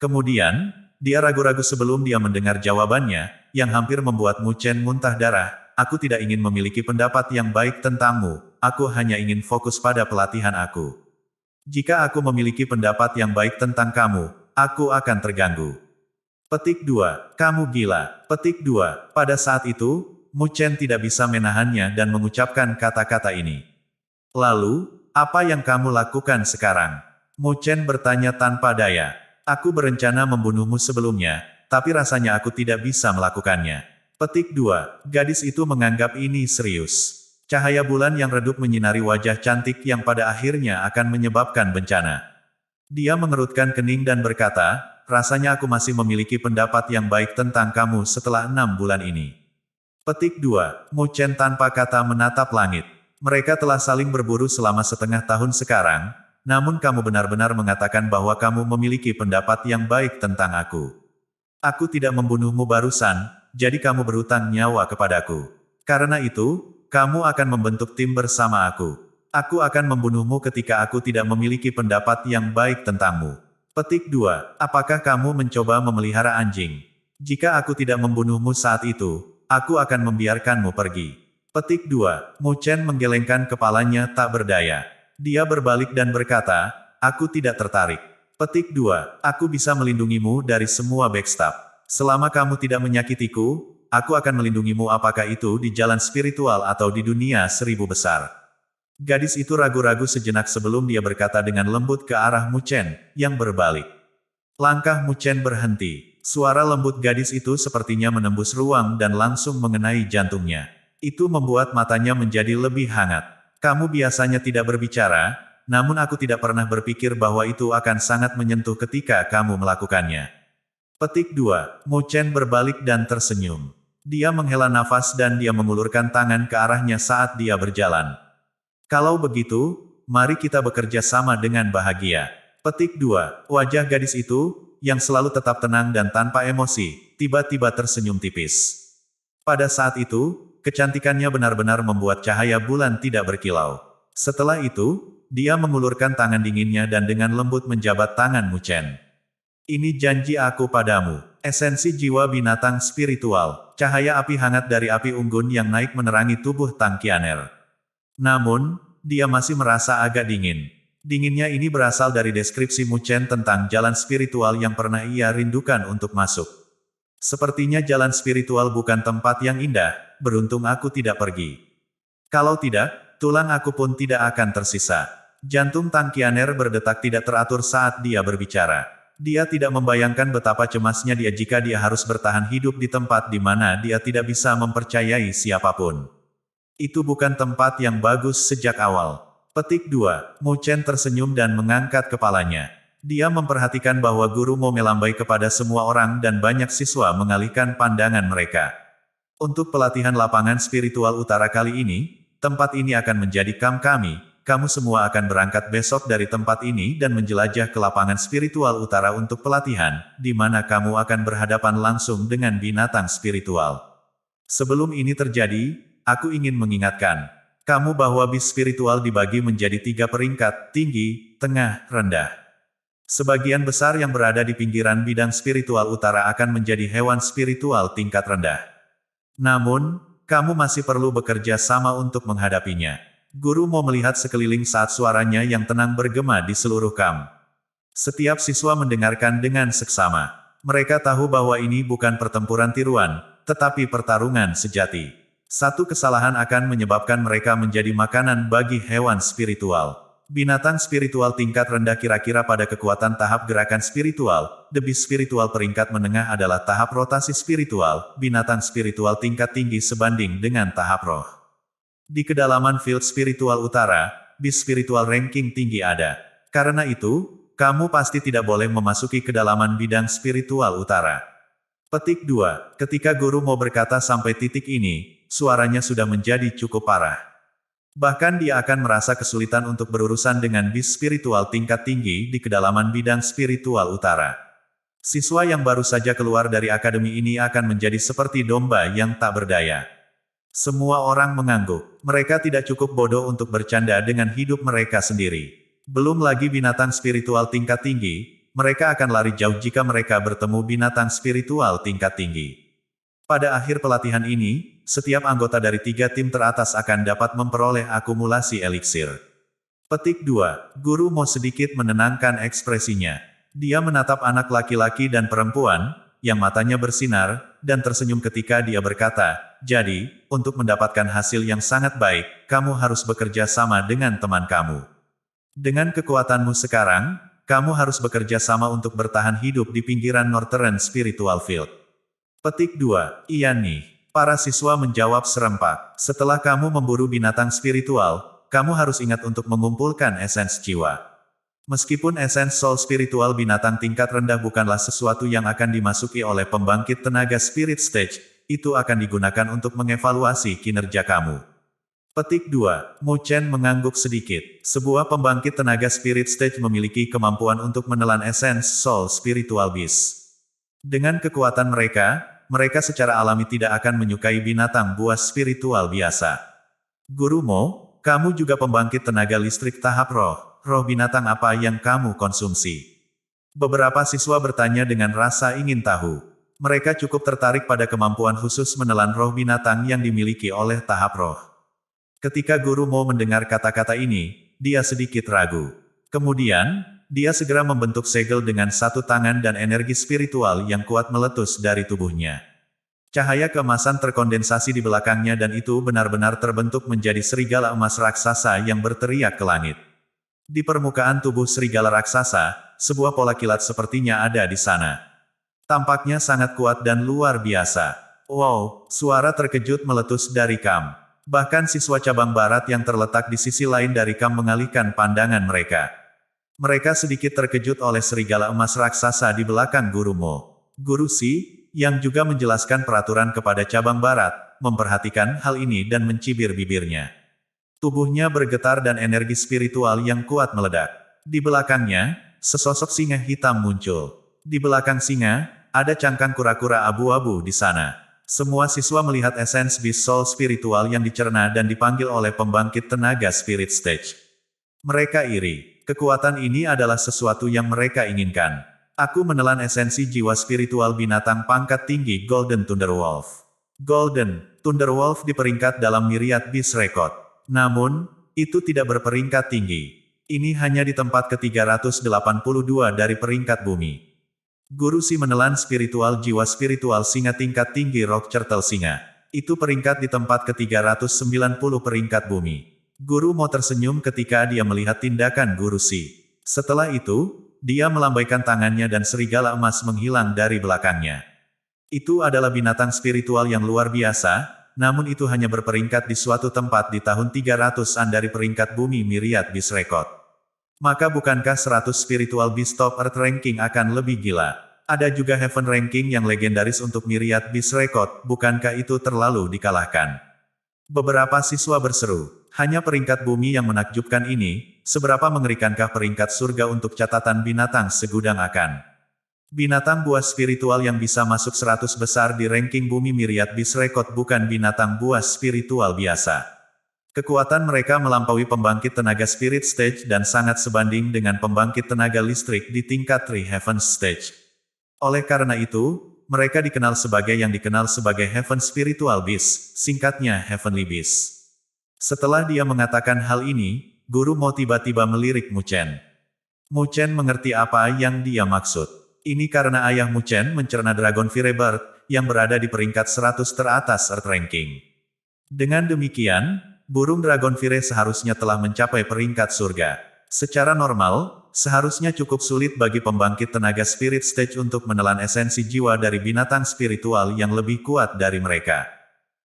Kemudian, dia ragu-ragu sebelum dia mendengar jawabannya, yang hampir membuat Mu Chen muntah darah, aku tidak ingin memiliki pendapat yang baik tentangmu, aku hanya ingin fokus pada pelatihan aku. Jika aku memiliki pendapat yang baik tentang kamu, aku akan terganggu. Petik 2. Kamu gila. Petik 2. Pada saat itu, Mu Chen tidak bisa menahannya dan mengucapkan kata-kata ini. Lalu, apa yang kamu lakukan sekarang? Mu Chen bertanya tanpa daya. Aku berencana membunuhmu sebelumnya, tapi rasanya aku tidak bisa melakukannya. Petik 2. Gadis itu menganggap ini serius. Cahaya bulan yang redup menyinari wajah cantik yang pada akhirnya akan menyebabkan bencana. Dia mengerutkan kening dan berkata, rasanya aku masih memiliki pendapat yang baik tentang kamu setelah 6 bulan ini. Petik 2. Mu Chen tanpa kata menatap langit. Mereka telah saling berburu selama setengah tahun sekarang, namun kamu benar-benar mengatakan bahwa kamu memiliki pendapat yang baik tentang aku. Aku tidak membunuhmu barusan, jadi kamu berutang nyawa kepadaku. Karena itu, kamu akan membentuk tim bersama aku. Aku akan membunuhmu ketika aku tidak memiliki pendapat yang baik tentangmu. Petik 2. Apakah kamu mencoba memelihara anjing? Jika aku tidak membunuhmu saat itu, aku akan membiarkanmu pergi. Petik 2. Mu Chen menggelengkan kepalanya tak berdaya. Dia berbalik dan berkata, aku tidak tertarik. Petik 2. Aku bisa melindungimu dari semua backstab. Selama kamu tidak menyakitiku, aku akan melindungimu apakah itu di jalan spiritual atau di dunia 1000 besar. Gadis itu ragu-ragu sejenak sebelum dia berkata dengan lembut ke arah Mu Chen, yang berbalik. Langkah Mu Chen berhenti. Suara lembut gadis itu sepertinya menembus ruang dan langsung mengenai jantungnya. Itu membuat matanya menjadi lebih hangat. Kamu biasanya tidak berbicara, namun aku tidak pernah berpikir bahwa itu akan sangat menyentuh ketika kamu melakukannya. Petik 2. Mu Chen berbalik dan tersenyum. Dia menghela nafas dan dia mengulurkan tangan ke arahnya saat dia berjalan. Kalau begitu, mari kita bekerja sama dengan bahagia. Petik 2. Wajah gadis itu, yang selalu tetap tenang dan tanpa emosi, tiba-tiba tersenyum tipis. Pada saat itu, kecantikannya benar-benar membuat cahaya bulan tidak berkilau. Setelah itu, dia mengulurkan tangan dinginnya dan dengan lembut menjabat tangan Mu Chen. Ini janji aku padamu. Esensi jiwa binatang spiritual. Cahaya api hangat dari api unggun yang naik menerangi tubuh Tang Qianer. Namun, dia masih merasa agak dingin. Dinginnya ini berasal dari deskripsi Mu Chen tentang jalan spiritual yang pernah ia rindukan untuk masuk. Sepertinya jalan spiritual bukan tempat yang indah, beruntung aku tidak pergi. Kalau tidak, tulang aku pun tidak akan tersisa. Jantung Tang Qianer berdetak tidak teratur saat dia berbicara. Dia tidak membayangkan betapa cemasnya dia jika dia harus bertahan hidup di tempat di mana dia tidak bisa mempercayai siapapun. Itu bukan tempat yang bagus sejak awal. Petik 2. Mu Chen tersenyum dan mengangkat kepalanya. Dia memperhatikan bahwa guru Mo melambai kepada semua orang dan banyak siswa mengalihkan pandangan mereka. Untuk pelatihan lapangan spiritual utara kali ini, tempat ini akan menjadi kamp kami. Kamu semua akan berangkat besok dari tempat ini dan menjelajah ke lapangan spiritual utara untuk pelatihan, di mana kamu akan berhadapan langsung dengan binatang spiritual. Sebelum ini terjadi, aku ingin mengingatkan kamu bahwa bis spiritual dibagi menjadi 3 peringkat, tinggi, tengah, rendah. Sebagian besar yang berada di pinggiran bidang spiritual utara akan menjadi hewan spiritual tingkat rendah. Namun, kamu masih perlu bekerja sama untuk menghadapinya. Guru Mo melihat sekeliling saat suaranya yang tenang bergema di seluruh kamp. Setiap siswa mendengarkan dengan seksama. Mereka tahu bahwa ini bukan pertempuran tiruan, tetapi pertarungan sejati. Satu kesalahan akan menyebabkan mereka menjadi makanan bagi hewan spiritual. Binatang spiritual tingkat rendah kira-kira pada kekuatan tahap gerakan spiritual, debis spiritual peringkat menengah adalah tahap rotasi spiritual, binatang spiritual tingkat tinggi sebanding dengan tahap roh. Di kedalaman field spiritual utara, bis spiritual ranking tinggi ada. Karena itu, kamu pasti tidak boleh memasuki kedalaman bidang spiritual utara. Petik 2. Ketika guru Mo berkata sampai titik ini, suaranya sudah menjadi cukup parah. Bahkan dia akan merasa kesulitan untuk berurusan dengan bis spiritual tingkat tinggi di kedalaman bidang spiritual utara. Siswa yang baru saja keluar dari akademi ini akan menjadi seperti domba yang tak berdaya. Semua orang mengangguk. Mereka tidak cukup bodoh untuk bercanda dengan hidup mereka sendiri. Belum lagi binatang spiritual tingkat tinggi, mereka akan lari jauh jika mereka bertemu binatang spiritual tingkat tinggi. Pada akhir pelatihan ini, setiap anggota dari 3 tim teratas akan dapat memperoleh akumulasi eliksir. Petik 2. Guru Mo sedikit menenangkan ekspresinya. Dia menatap anak laki-laki dan perempuan, yang matanya bersinar, dan tersenyum ketika dia berkata, jadi, untuk mendapatkan hasil yang sangat baik, kamu harus bekerja sama dengan teman kamu. Dengan kekuatanmu sekarang, kamu harus bekerja sama untuk bertahan hidup di pinggiran Northern Spiritual Field. Petik 2. Iya nih. Para siswa menjawab serempak. Setelah kamu memburu binatang spiritual, kamu harus ingat untuk mengumpulkan esens jiwa. Meskipun esens soul spiritual binatang tingkat rendah bukanlah sesuatu yang akan dimasuki oleh pembangkit tenaga spirit stage, itu akan digunakan untuk mengevaluasi kinerja kamu. Petik 2. Mu Chen mengangguk sedikit. Sebuah pembangkit tenaga spirit stage memiliki kemampuan untuk menelan esens soul spiritual beast. Dengan kekuatan mereka, mereka secara alami tidak akan menyukai binatang buas spiritual biasa. Guru Mo, kamu juga pembangkit tenaga listrik tahap roh. Roh binatang apa yang kamu konsumsi? Beberapa siswa bertanya dengan rasa ingin tahu. Mereka cukup tertarik pada kemampuan khusus menelan roh binatang yang dimiliki oleh tahap roh. Ketika Guru Mo mendengar kata-kata ini, dia sedikit ragu. Kemudian, dia segera membentuk segel dengan satu tangan dan energi spiritual yang kuat meletus dari tubuhnya. Cahaya keemasan terkondensasi di belakangnya dan itu benar-benar terbentuk menjadi serigala emas raksasa yang berteriak ke langit. Di permukaan tubuh serigala raksasa, sebuah pola kilat sepertinya ada di sana. Tampaknya sangat kuat dan luar biasa. Wow, suara terkejut meletus dari Kam. Bahkan siswa cabang barat yang terletak di sisi lain dari Kam mengalihkan pandangan mereka. Mereka sedikit terkejut oleh serigala emas raksasa di belakang Guru Mo. Guru Si, yang juga menjelaskan peraturan kepada cabang barat, memperhatikan hal ini dan mencibir bibirnya. Tubuhnya bergetar dan energi spiritual yang kuat meledak. Di belakangnya, sesosok singa hitam muncul. Di belakang singa, ada cangkang kura-kura abu-abu di sana. Semua siswa melihat esens beast soul spiritual yang dicerna dan dipanggil oleh pembangkit tenaga spirit stage. Mereka iri. Kekuatan ini adalah sesuatu yang mereka inginkan. Aku menelan esensi jiwa spiritual binatang pangkat tinggi Golden Thunderwolf. Golden Thunderwolf di peringkat dalam Myriad Beast Record. Namun, itu tidak berperingkat tinggi. Ini hanya di tempat ke-382 dari peringkat bumi. Guru Si menelan spiritual jiwa spiritual singa tingkat tinggi Rock Turtle Singa. Itu peringkat di tempat ke-390 peringkat bumi. Guru Mo tersenyum ketika dia melihat tindakan Guru Si. Setelah itu, dia melambaikan tangannya dan serigala emas menghilang dari belakangnya. Itu adalah binatang spiritual yang luar biasa, namun itu hanya berperingkat di suatu tempat di tahun 300-an dari peringkat bumi Myriad Beast Record. Maka bukankah 100 spiritual beast top earth ranking akan lebih gila? Ada juga heaven ranking yang legendaris untuk Myriad Beast Record, bukankah itu terlalu dikalahkan? Beberapa siswa berseru, hanya peringkat bumi yang menakjubkan ini, seberapa mengerikankah peringkat surga untuk catatan binatang segudang akan? Binatang buas spiritual yang bisa masuk 100 besar di ranking bumi Myriad Beast Record bukan binatang buas spiritual biasa. Kekuatan mereka melampaui pembangkit tenaga spirit stage dan sangat sebanding dengan pembangkit tenaga listrik di tingkat Three Heavens stage. Oleh karena itu, mereka dikenal sebagai yang dikenal sebagai Heaven Spiritual Beast, singkatnya Heavenly Beast. Setelah dia mengatakan hal ini, Guru Mo tiba-tiba melirik Mu Chen. Mu Chen mengerti apa yang dia maksud. Ini karena ayah Mu Chen mencerna Dragon Firebird, yang berada di peringkat 100 teratas Earth Ranking. Dengan demikian, burung Dragon Fire seharusnya telah mencapai peringkat surga. Secara normal, seharusnya cukup sulit bagi pembangkit tenaga spirit stage untuk menelan esensi jiwa dari binatang spiritual yang lebih kuat dari mereka.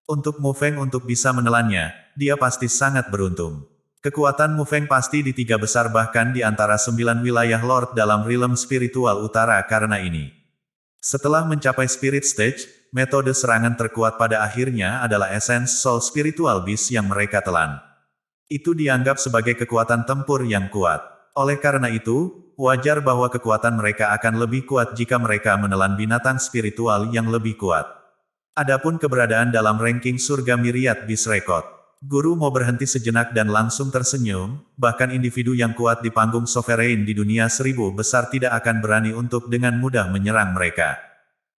Untuk Mu Feng untuk bisa menelannya, dia pasti sangat beruntung. Kekuatan Mu Feng pasti di 3 besar bahkan di antara 9 wilayah Lord dalam realm spiritual utara karena ini. Setelah mencapai spirit stage, metode serangan terkuat pada akhirnya adalah esens soul spiritual beast yang mereka telan. Itu dianggap sebagai kekuatan tempur yang kuat. Oleh karena itu, wajar bahwa kekuatan mereka akan lebih kuat jika mereka menelan binatang spiritual yang lebih kuat. Adapun keberadaan dalam ranking surga Myriad Beast Record, Guru Mo berhenti sejenak dan langsung tersenyum, bahkan individu yang kuat di panggung sovereign di dunia 1000 besar tidak akan berani untuk dengan mudah menyerang mereka.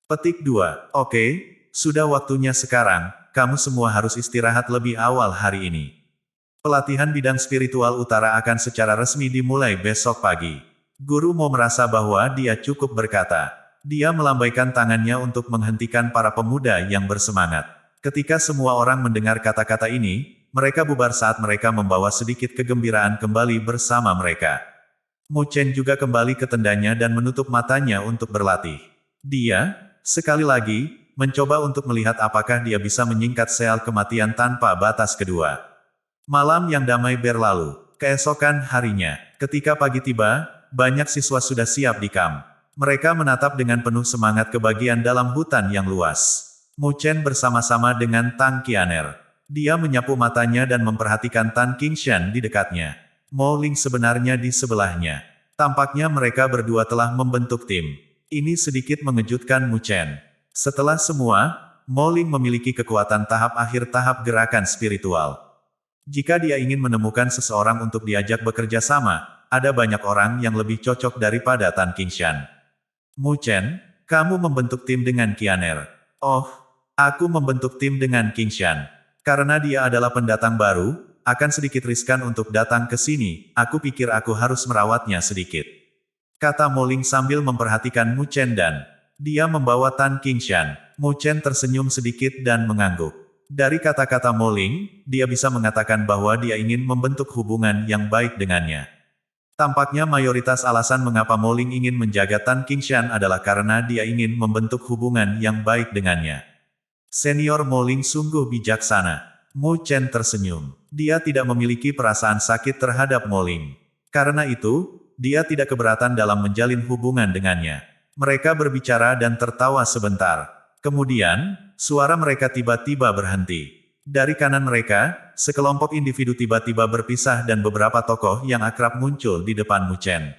Petik 2. Oke, sudah waktunya sekarang, kamu semua harus istirahat lebih awal hari ini. Pelatihan bidang spiritual utara akan secara resmi dimulai besok pagi. Guru Mo merasa bahwa dia cukup berkata. Dia melambaikan tangannya untuk menghentikan para pemuda yang bersemangat. Ketika semua orang mendengar kata-kata ini, mereka bubar saat mereka membawa sedikit kegembiraan kembali bersama mereka. Mu Chen juga kembali ke tendanya dan menutup matanya untuk berlatih. Dia, sekali lagi, mencoba untuk melihat apakah dia bisa menyingkat sel kematian tanpa batas kedua. Malam yang damai berlalu. Keesokan harinya, ketika pagi tiba, banyak siswa sudah siap di kamp. Mereka menatap dengan penuh semangat ke bagian dalam hutan yang luas. Mu Chen bersama-sama dengan Tang Qianer. Dia menyapu matanya dan memperhatikan Tan Qingshan di dekatnya. Mo Ling sebenarnya di sebelahnya. Tampaknya mereka berdua telah membentuk tim. Ini sedikit mengejutkan Mu Chen. Setelah semua, Mo Ling memiliki kekuatan tahap akhir tahap gerakan spiritual. Jika dia ingin menemukan seseorang untuk diajak bekerja sama, ada banyak orang yang lebih cocok daripada Tan Qingshan. Mu Chen, kamu membentuk tim dengan Qianer. Oh, aku membentuk tim dengan Qingshan. Karena dia adalah pendatang baru, akan sedikit riskan untuk datang ke sini, aku pikir aku harus merawatnya sedikit. Kata Mo Ling sambil memperhatikan Mu Chen dan dia membawa Tan Qingshan. Mu Chen tersenyum sedikit dan mengangguk. Dari kata-kata Mo Ling, dia bisa mengatakan bahwa dia ingin membentuk hubungan yang baik dengannya. Tampaknya mayoritas alasan mengapa Mo Ling ingin menjaga Tan Qingshan adalah karena dia ingin membentuk hubungan yang baik dengannya. Senior Mo Ling sungguh bijaksana. Mu Chen tersenyum. Dia tidak memiliki perasaan sakit terhadap Mo Ling. Karena itu, dia tidak keberatan dalam menjalin hubungan dengannya. Mereka berbicara dan tertawa sebentar. Kemudian, suara mereka tiba-tiba berhenti. Dari kanan mereka, sekelompok individu tiba-tiba berpisah dan beberapa tokoh yang akrab muncul di depan Mu Chen.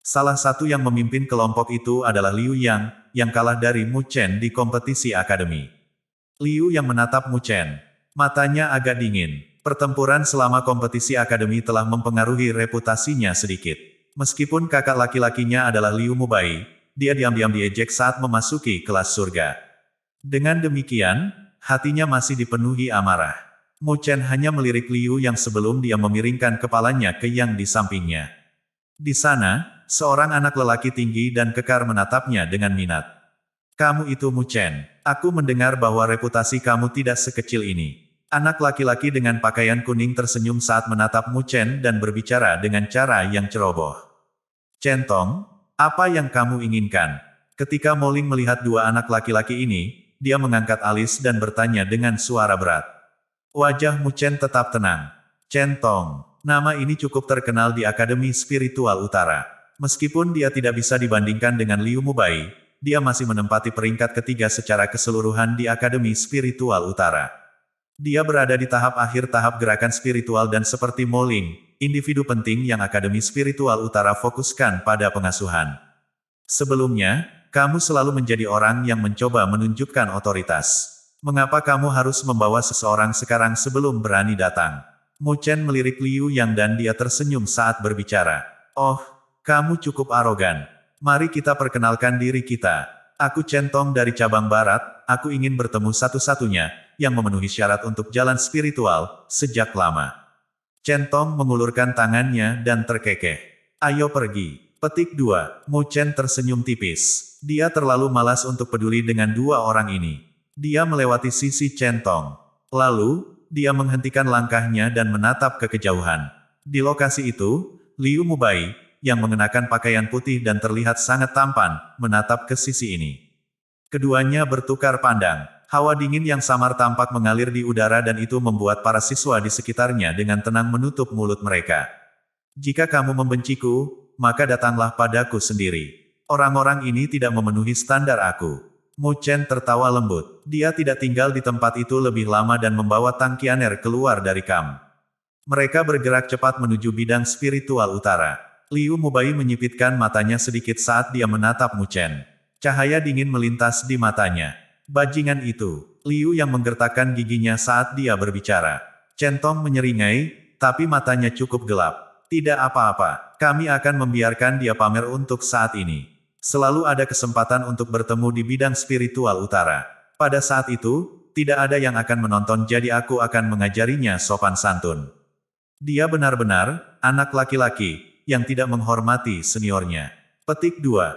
Salah satu yang memimpin kelompok itu adalah Liu Yang, yang kalah dari Mu Chen di kompetisi akademi. Liu yang menatap Mu Chen. Matanya agak dingin. Pertempuran selama kompetisi akademi telah mempengaruhi reputasinya sedikit. Meskipun kakak laki-lakinya adalah Liu Mubai, dia diam-diam diejek saat memasuki kelas surga. Dengan demikian, hatinya masih dipenuhi amarah. Mu Chen hanya melirik Liu yang sebelum dia memiringkan kepalanya ke yang di sampingnya. Di sana, seorang anak lelaki tinggi dan kekar menatapnya dengan minat. Kamu itu Mu Chen. Aku mendengar bahwa reputasi kamu tidak sekecil ini. Anak laki-laki dengan pakaian kuning tersenyum saat menatap Mu Chen dan berbicara dengan cara yang ceroboh. Centong, apa yang kamu inginkan? Ketika Mo Ling melihat dua anak laki-laki ini, dia mengangkat alis dan bertanya dengan suara berat. Wajah Mu Chen tetap tenang. Centong, nama ini cukup terkenal di Akademi Spiritual Utara. Meskipun dia tidak bisa dibandingkan dengan Liu Mubai, dia masih menempati peringkat ketiga secara keseluruhan di Akademi Spiritual Utara. Dia berada di tahap akhir tahap gerakan spiritual dan seperti Mo Ling, individu penting yang Akademi Spiritual Utara fokuskan pada pengasuhan. Sebelumnya, kamu selalu menjadi orang yang mencoba menunjukkan otoritas. Mengapa kamu harus membawa seseorang sekarang sebelum berani datang? Mu Chen melirik Liu Yang dan dia tersenyum saat berbicara. Oh, kamu cukup arogan. Mari kita perkenalkan diri kita. Aku Centong dari cabang barat, aku ingin bertemu satu-satunya, yang memenuhi syarat untuk jalan spiritual, sejak lama. Centong mengulurkan tangannya dan terkekeh. Ayo pergi. Petik 2. Mu Chen tersenyum tipis. Dia terlalu malas untuk peduli dengan dua orang ini. Dia melewati sisi Centong. Lalu, dia menghentikan langkahnya dan menatap ke kejauhan. Di lokasi itu, Liu Mubai, yang mengenakan pakaian putih dan terlihat sangat tampan, menatap ke sisi ini. Keduanya bertukar pandang. Hawa dingin yang samar tampak mengalir di udara dan itu membuat para siswa di sekitarnya dengan tenang menutup mulut mereka. Jika kamu membenciku, maka datanglah padaku sendiri. Orang-orang ini tidak memenuhi standar aku. Mu Chen tertawa lembut. Dia tidak tinggal di tempat itu lebih lama dan membawa Tang Qianer keluar dari kamp. Mereka bergerak cepat menuju bidang spiritual utara. Liu Mubai menyipitkan matanya sedikit saat dia menatap Mu Chen. Cahaya dingin melintas di matanya. Bajingan itu. Liu yang menggertakkan giginya saat dia berbicara. Centong menyeringai, tapi matanya cukup gelap. Tidak apa-apa, kami akan membiarkan dia pamer untuk saat ini. Selalu ada kesempatan untuk bertemu di bidang spiritual utara. Pada saat itu, tidak ada yang akan menonton jadi aku akan mengajarinya sopan santun. Dia benar-benar anak laki-laki yang tidak menghormati seniornya. Petik 2.